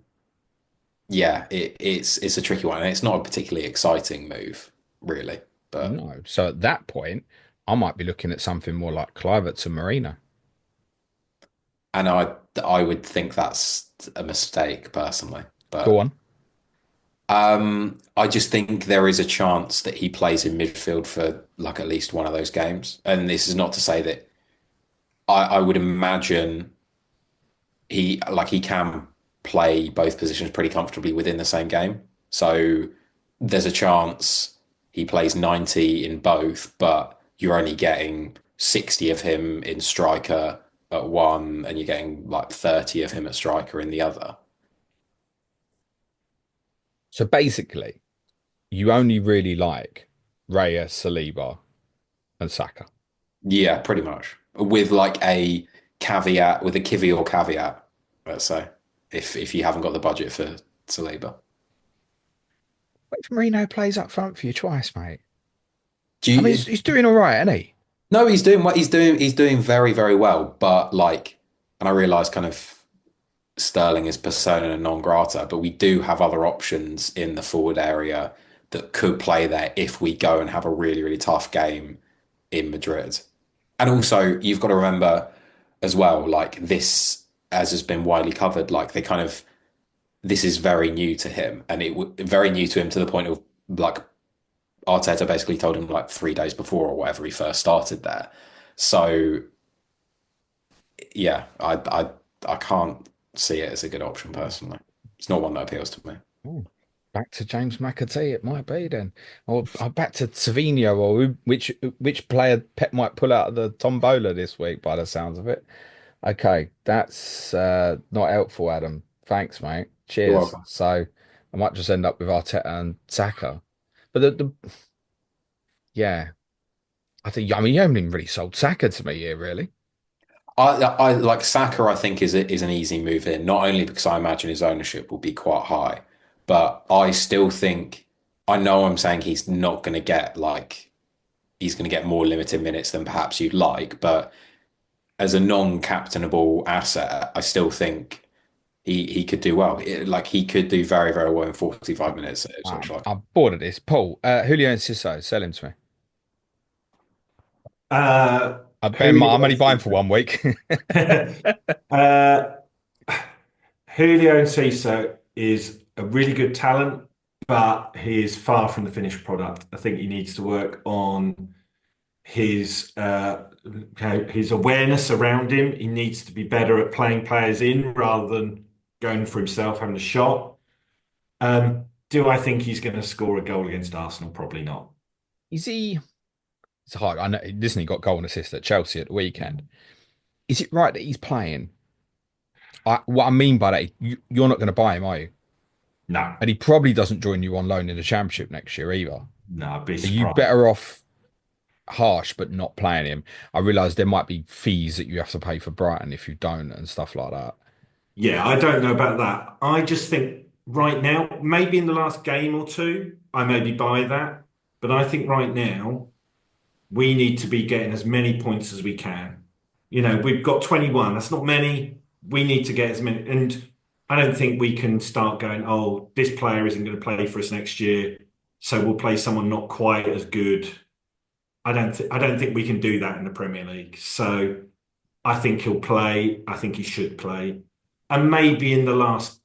[SPEAKER 3] yeah, it's a tricky one, and it's not a particularly exciting move, really. But
[SPEAKER 1] No. So at that point, I might be looking at something more like Kluivert and Marino.
[SPEAKER 3] and I would think that's a mistake personally.
[SPEAKER 1] Go
[SPEAKER 3] But
[SPEAKER 1] on.
[SPEAKER 3] I just think there is a chance that he plays in midfield for like at least one of those games. And this is not to say that I would imagine he can play both positions pretty comfortably within the same game. So there's a chance he plays 90 in both, but you're only getting 60 of him in striker at one, and you're getting like 30 of him at striker in the other.
[SPEAKER 1] So basically, you only really like Raya, Saliba, and Saka.
[SPEAKER 3] Yeah, pretty much. With like a caveat, with a kivy or caveat, let's say, if you haven't got the budget for Saliba.
[SPEAKER 1] What if Marino plays up front for you twice, mate?
[SPEAKER 3] Do
[SPEAKER 1] I mean,
[SPEAKER 3] you,
[SPEAKER 1] he's doing all right, isn't he?
[SPEAKER 3] no, he's doing what he's doing. He's doing very, very well. But like, and I realize kind of Sterling is persona non grata, but we do have other options in the forward area that could play there if we go and have a really, really tough game in Madrid. And also, you've got to remember as well, like this, as has been widely covered, like they kind of this is very new to him, and very new to him to the point of like Arteta basically told him like 3 days before or whatever he first started there. So yeah, I can't see it as a good option personally. It's not one that appeals to me.
[SPEAKER 1] Oh, back to James McAtee, it might be then. Or back to Savino, or which player Pep might pull out of the tombola this week by the sounds of it. Okay, that's not helpful, Adam. Thanks, mate.
[SPEAKER 3] You're
[SPEAKER 1] Cheers.
[SPEAKER 3] welcome.
[SPEAKER 1] So I might just end up with Arteta and Saka. But the yeah, I mean you haven't even really sold Saka to me here, really.
[SPEAKER 3] I like Saka. I think is an easy move in, not only because I imagine his ownership will be quite high, but I still think I know I'm saying he's not going to get like he's going to get more limited minutes than perhaps you'd like, but as a non-captainable asset, I still think he could do well. Like he could do very, very well in 45 minutes at Ipswich. Like,
[SPEAKER 1] I'm bored of this. Paul, Julio and Ciso, sell him to me. I bet I'm
[SPEAKER 2] Julio
[SPEAKER 1] only buying for 1 week.
[SPEAKER 2] uh, Julio Enciso is a really good talent, but he is far from the finished product. I think he needs to work on his his awareness around him. He needs to be better at playing players in rather than going for himself, having a shot. Do I think he's going to score a goal against Arsenal? Probably not.
[SPEAKER 1] Is he? It's hard. I know. Listen, he got goal and assist at Chelsea at the weekend. Is it right that he's playing? What I mean by that, you're not going to buy him, are you?
[SPEAKER 2] No,
[SPEAKER 1] And he probably doesn't join you on loan in the Championship next year either.
[SPEAKER 2] no, I'd be
[SPEAKER 1] Are you
[SPEAKER 2] surprised.
[SPEAKER 1] better off harsh but not playing him? I realise there might be fees that you have to pay for Brighton if you don't and stuff like that.
[SPEAKER 2] Yeah, I don't know about that. I just think right now, maybe in the last game or two, I maybe buy that. But I think right now, we need to be getting as many points as we can. You know, we've got 21. That's not many. We need to get as many. And I don't think we can start going, oh, this player isn't going to play for us next year. So we'll play someone not quite as good. I don't think we can do that in the Premier League. So I think he'll play. I think he should play. And maybe in the last,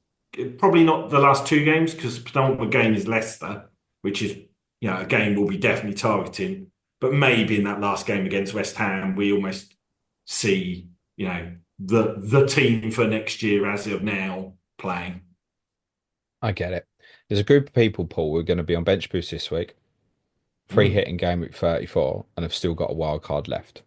[SPEAKER 2] probably not the last two games, because the penultimate game is Leicester, which is, a game we'll be definitely targeting. But maybe in that last game against West Ham, we almost see, the team for next year as of now playing.
[SPEAKER 1] I get it. There's a group of people, Paul, who are going to be on bench boost this week, free
[SPEAKER 2] Mm.
[SPEAKER 1] hit in game week 34, and have still got a wild card left.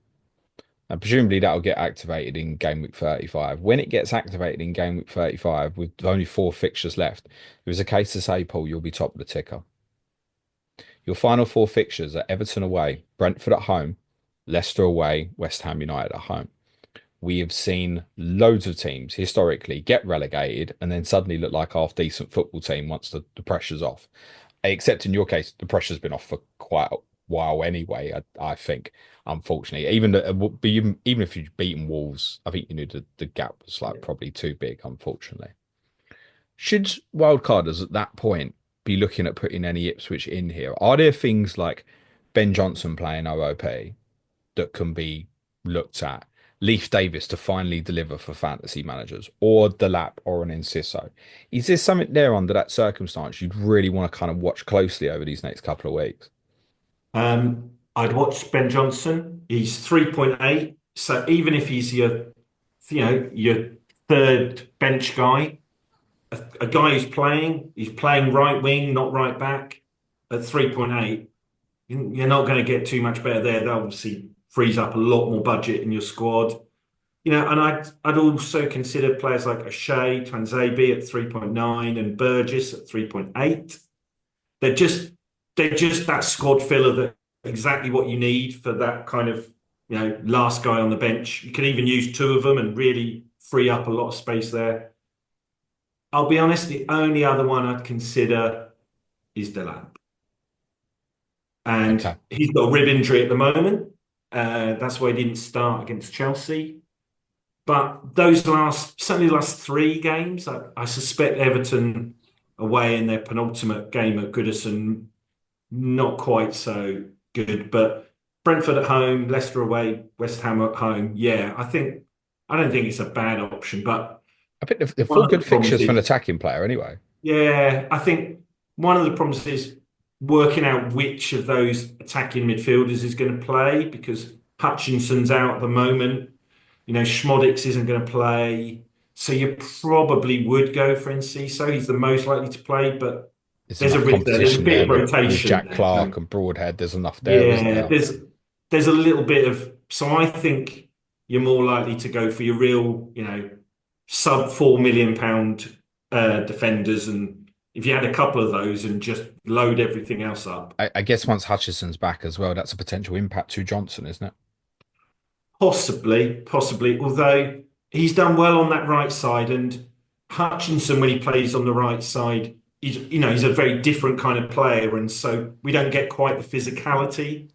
[SPEAKER 1] And presumably that'll get activated in game week 35. When it gets activated in game week 35, with only 4 fixtures left, there is a case to say, Paul, you'll be top of the ticker. Your final 4 fixtures are Everton away, Brentford at home, Leicester away, West Ham United at home. We have seen loads of teams historically get relegated and then suddenly look like a half decent football team once the pressure's off. Except in your case, the pressure's been off for quite while anyway. I think, unfortunately, even if you'd beaten Wolves, I think you knew the gap was like probably too big, unfortunately. Should wildcarders at that point be looking at putting any Ipswich in here? Are there things like Ben Johnson playing OOP that can be looked at? Leif Davis to finally deliver for fantasy managers, or Delap or an Enciso. Is there something there under that circumstance you'd really want to kind of watch closely over these next couple of weeks?
[SPEAKER 2] I'd watch Ben Johnson. He's 3.8. So even if he's your third bench guy, a guy he's playing right wing, not right back at 3.8. You're not going to get too much better there. That obviously frees up a lot more budget in your squad. And I'd also consider players like O'Shea, Twanzebe at 3.9 and Burgess at 3.8. They're just they're just that squad filler that exactly what you need for that kind of last guy on the bench. You can even use two of them and really free up a lot of space there. I'll be honest, the only other one I'd consider is Delap. And
[SPEAKER 1] Okay.
[SPEAKER 2] he's got a rib injury at the moment. That's why he didn't start against Chelsea. But certainly the last three games, I suspect Everton away in their penultimate game at Goodison, not quite so good. But Brentford at home, Leicester away, West Ham at home. Yeah, I don't think it's a bad option. But
[SPEAKER 1] I think they're
[SPEAKER 2] one
[SPEAKER 1] four
[SPEAKER 2] of the
[SPEAKER 1] good
[SPEAKER 2] problems
[SPEAKER 1] fixtures for an
[SPEAKER 2] is,
[SPEAKER 1] attacking player anyway.
[SPEAKER 2] yeah, I think one of the problems is working out which of those attacking midfielders is going to play because Hutchinson's out at the moment. Schmodix isn't going to play. So you probably would go for Enciso. He's the most likely to play, but
[SPEAKER 1] There's
[SPEAKER 2] there's a
[SPEAKER 1] enough
[SPEAKER 2] risk there. There's a
[SPEAKER 1] competition
[SPEAKER 2] bit
[SPEAKER 1] there
[SPEAKER 2] of
[SPEAKER 1] with
[SPEAKER 2] rotation
[SPEAKER 1] Jack
[SPEAKER 2] there.
[SPEAKER 1] Clark
[SPEAKER 2] So
[SPEAKER 1] and Broadhead. There's enough there, isn't
[SPEAKER 2] yeah,
[SPEAKER 1] there?
[SPEAKER 2] there's a little bit of so I think you're more likely to go for your real, sub £4 million defenders, and if you had a couple of those and just load everything else up.
[SPEAKER 1] I guess once Hutchinson's back as well, that's a potential impact to Johnson, isn't it?
[SPEAKER 2] Possibly, possibly. Although he's done well on that right side, and Hutchinson, when he plays on the right side, he's a very different kind of player, and so we don't get quite the physicality.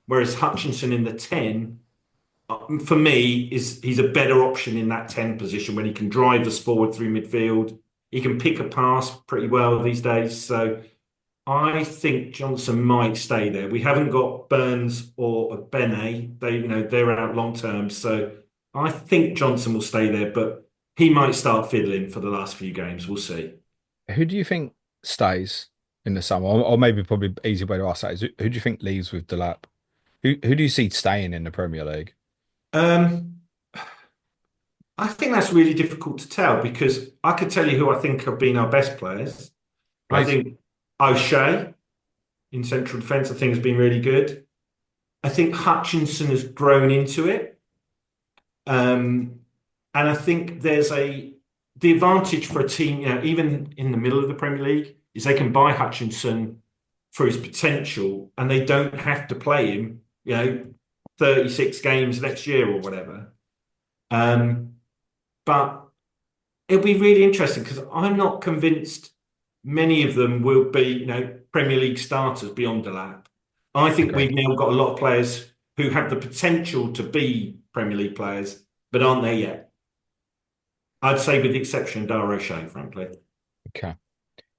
[SPEAKER 2] Whereas Hutchinson in the 10, for me, he's a better option in that 10 position when he can drive us forward through midfield. He can pick a pass pretty well these days. So I think Johnson might stay there. We haven't got Burns or Bene. They're out long term. So I think Johnson will stay there, but he might start fiddling for the last few games. We'll see.
[SPEAKER 1] Who do you think stays in the summer? Or maybe probably easy way to ask that is who do you think leaves with Delap? Who do you see staying in the Premier League?
[SPEAKER 2] Um, I think that's really difficult to tell because I could tell you who I think have been our best players. I
[SPEAKER 1] Please.
[SPEAKER 2] think O'Shea in central defence, I think has been really good. I think Hutchinson has grown into it. And I think the advantage for a team, even in the middle of the Premier League, is they can buy Hutchinson for his potential and they don't have to play him, 36 games next year or whatever. But it'll be really interesting because I'm not convinced many of them will be, Premier League starters beyond the lap. I think
[SPEAKER 1] Agree.
[SPEAKER 2] we've now got a lot of players who have the potential to be Premier League players, but aren't there yet. I'd say with the exception of Dara O'Shea, frankly.
[SPEAKER 1] Okay.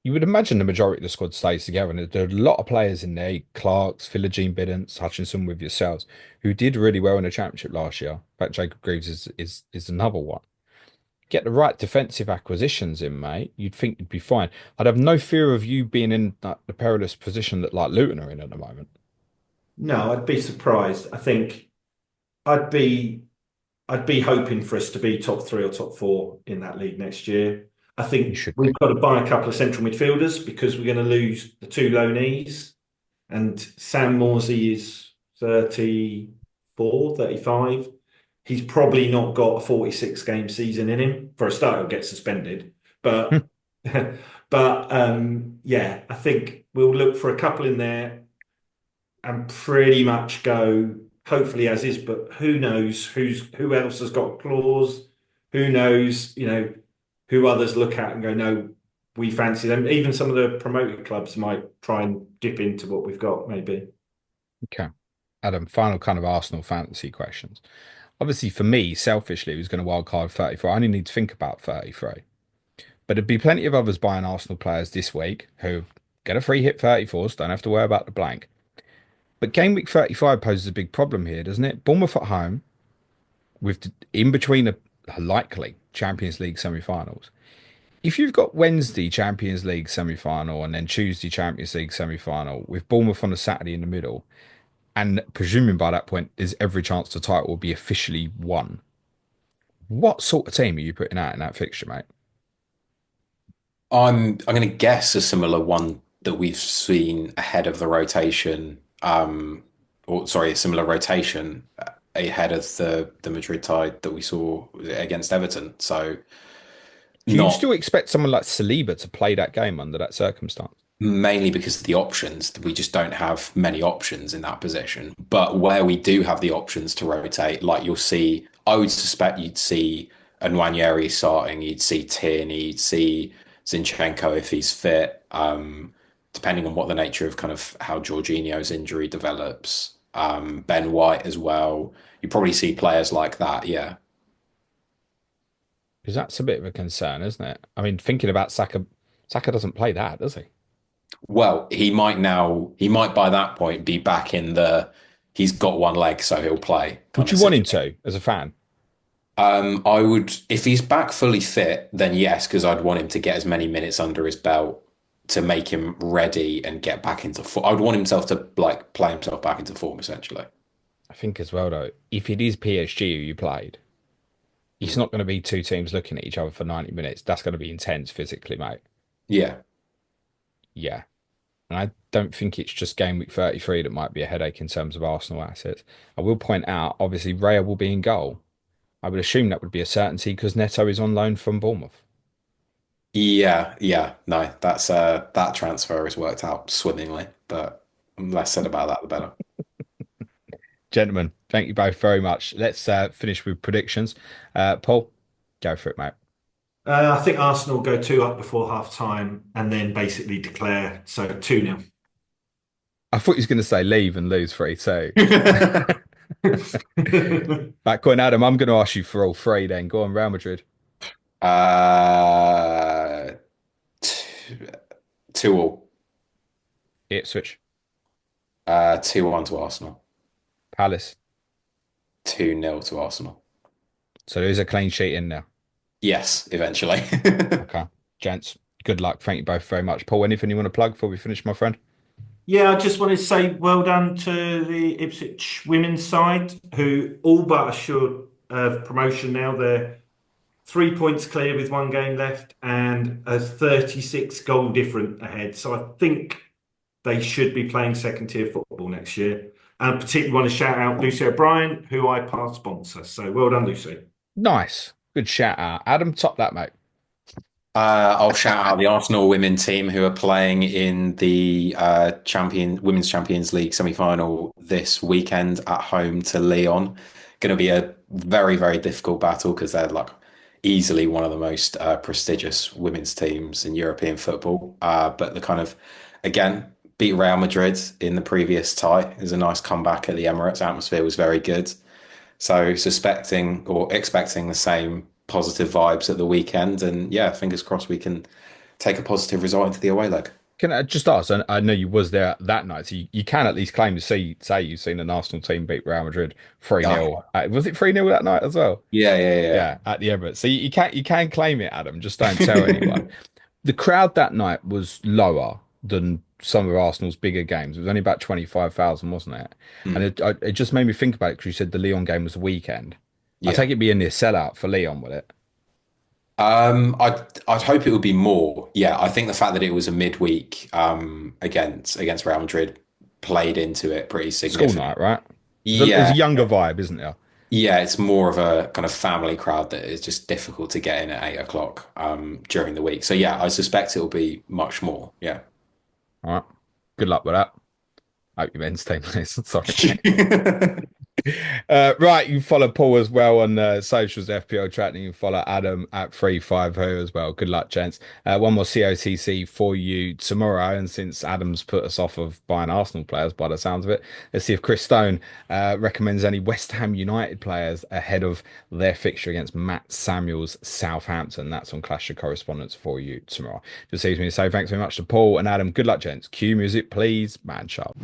[SPEAKER 1] You would imagine the majority of the squad stays together, and there are a lot of players in there, Clarks, Philogene Biddance, Hutchinson with yourselves, who did really well in the championship last year. In fact, Jacob Greaves is another one. Get the right defensive acquisitions in, mate. You'd think you'd be fine. I'd have no fear of you being in the perilous position that like Luton are in at the moment.
[SPEAKER 2] No, I'd be surprised. I think I'd be I'd be hoping for us to be top three or top four in that league next year. I
[SPEAKER 1] You
[SPEAKER 2] think
[SPEAKER 1] should
[SPEAKER 2] we've
[SPEAKER 1] be.
[SPEAKER 2] got to buy a couple of central midfielders because we're going to lose the two loanees. And Sam Morsey is 34, 35. He's probably not got a 46 game season in him. For a start, he'll get suspended. But yeah, I think we'll look for a couple in there and pretty much go hopefully as is, but who knows who else has got a clause? Who knows, who others look at and go, no, we fancy them. Even some of the promoted clubs might try and dip into what we've got, maybe.
[SPEAKER 1] Okay. Adam, final kind of Arsenal fantasy questions. Obviously, for me, selfishly, who's going to wildcard 34, I only need to think about 33. But there'd be plenty of others buying Arsenal players this week who get a free hit 34s, don't have to worry about the blank. But game week 35 poses a big problem here, doesn't it? Bournemouth at home, in between a likely Champions League semi-finals. If you've got Wednesday Champions League semi-final and then Tuesday Champions League semi-final with Bournemouth on a Saturday in the middle, and presuming by that point there's every chance the title will be officially won, what sort of team are you putting out in that fixture, mate?
[SPEAKER 3] I'm going to guess a similar one that we've seen ahead of the rotation, or sorry, a similar rotation ahead of the Madrid tie that we saw against Everton. So
[SPEAKER 1] Do you
[SPEAKER 3] not
[SPEAKER 1] still expect someone like Saliba to play that game under that circumstance?
[SPEAKER 3] mainly because of the options. We just don't have many options in that position. But where we do have the options to rotate, like you'll see, I would suspect you'd see Nwaneri starting, you'd see Tierney, you'd see Zinchenko if he's fit, depending on what the nature of kind of how Jorginho's injury develops. Ben White as well. You probably see players like that, yeah.
[SPEAKER 1] Because that's a bit of a concern, isn't it? I mean, thinking about Saka, Saka doesn't play that, does he?
[SPEAKER 3] Well, he might by that point be back in the he's got one leg, so he'll play kind
[SPEAKER 1] Would
[SPEAKER 3] of
[SPEAKER 1] you want him
[SPEAKER 3] situation.
[SPEAKER 1] to, as a fan?
[SPEAKER 3] I would, if he's back fully fit, then yes, because I'd want him to get as many minutes under his belt to make him ready and get back into form. I'd want himself to like play himself back into form, essentially.
[SPEAKER 1] I think as well, though, if it is PSG who you played, it's
[SPEAKER 3] Mm.
[SPEAKER 1] not going to be two teams looking at each other for 90 minutes. That's going to be intense physically, mate.
[SPEAKER 3] Yeah.
[SPEAKER 1] Yeah. And I don't think it's just game week 33 that might be a headache in terms of Arsenal assets. I will point out, obviously, Raya will be in goal. I would assume that would be a certainty because Neto is on loan from Bournemouth.
[SPEAKER 3] Yeah, yeah. No, that's that transfer has worked out swimmingly, but the less said about that, the better.
[SPEAKER 1] Gentlemen, thank you both very much. Let's finish with predictions. Paul, go for it, mate.
[SPEAKER 2] I think Arsenal go two up before half time and then basically declare so 2-0.
[SPEAKER 1] I thought he was going to say leave and lose 3-2. Back on Adam, I'm going to ask you for all three then. Go on, Real Madrid,
[SPEAKER 3] Uh, two, 2-2.
[SPEAKER 1] Ipswich,
[SPEAKER 3] 2-1 to Arsenal.
[SPEAKER 1] Palace.
[SPEAKER 3] 2-0 to Arsenal.
[SPEAKER 1] So there is a clean sheet in there.
[SPEAKER 3] Yes, eventually.
[SPEAKER 1] Okay. Gents, good luck. Thank you both very much. Paul, anything you want to plug before we finish, my friend?
[SPEAKER 2] Yeah, I just wanted to say well done to the Ipswich women's side, who all but assured of promotion now. They're 3 points clear with one game left and a 36 goal different ahead. So I think they should be playing second tier football next year. And I particularly want to shout out Lucy O'Brien, who I part sponsor. So well done, Lucy.
[SPEAKER 1] Nice. Good shout out. Adam, top that, mate.
[SPEAKER 3] I'll shout out the Arsenal women team who are playing in the Women's Champions League semi-final this weekend at home to Lyon. Going to be a very, very difficult battle because they're like easily one of the most prestigious women's teams in European football. But the kind of, again, beat Real Madrid in the previous tie. It was a nice comeback at the Emirates. Atmosphere was very good. So suspecting or expecting the same positive vibes at the weekend, and yeah, fingers crossed we can take a positive result into the away leg.
[SPEAKER 1] Can I just ask? I know you was there that night, so you can at least claim to say you've seen an Arsenal team beat Real Madrid 3-0.
[SPEAKER 3] Oh,
[SPEAKER 1] Was it 3-0 that night as well?
[SPEAKER 3] yeah, yeah, yeah,
[SPEAKER 1] Yeah, at the Emirates. So you can claim it, Adam. Just don't tell anyone. The crowd that night was lower than some of Arsenal's bigger games. It was only about 25,000, wasn't it? And
[SPEAKER 3] Mm,
[SPEAKER 1] it just made me think about it because you said the Lyon game was the weekend. I
[SPEAKER 3] yeah.
[SPEAKER 1] take it being near sellout for Lyon, will it?
[SPEAKER 3] I'd hope it would be more. Yeah, I think the fact that it was a midweek against Real Madrid played into it pretty
[SPEAKER 1] School
[SPEAKER 3] significant.
[SPEAKER 1] night, right? There's a
[SPEAKER 3] Yeah,
[SPEAKER 1] younger vibe, isn't there?
[SPEAKER 3] yeah, it's more of a kind of family crowd that is just difficult to get in at 8 o'clock during the week. So yeah, I suspect it will be much more. Yeah.
[SPEAKER 1] All right. Good luck with that. Hope your men's team loses. Sorry. Right, you can follow Paul as well on socials, FPL chat, and you can follow Adam at 350 as well. Good luck, gents. One more COTC for you tomorrow. And since Adam's put us off of buying Arsenal players by the sounds of it, let's see if Chris Stone recommends any West Ham United players ahead of their fixture against Matt Samuel's Southampton. That's on Clash of Correspondents for you tomorrow. Just leaves me to say thanks very much to Paul and Adam. Good luck, gents. Cue music, please. Man sharp.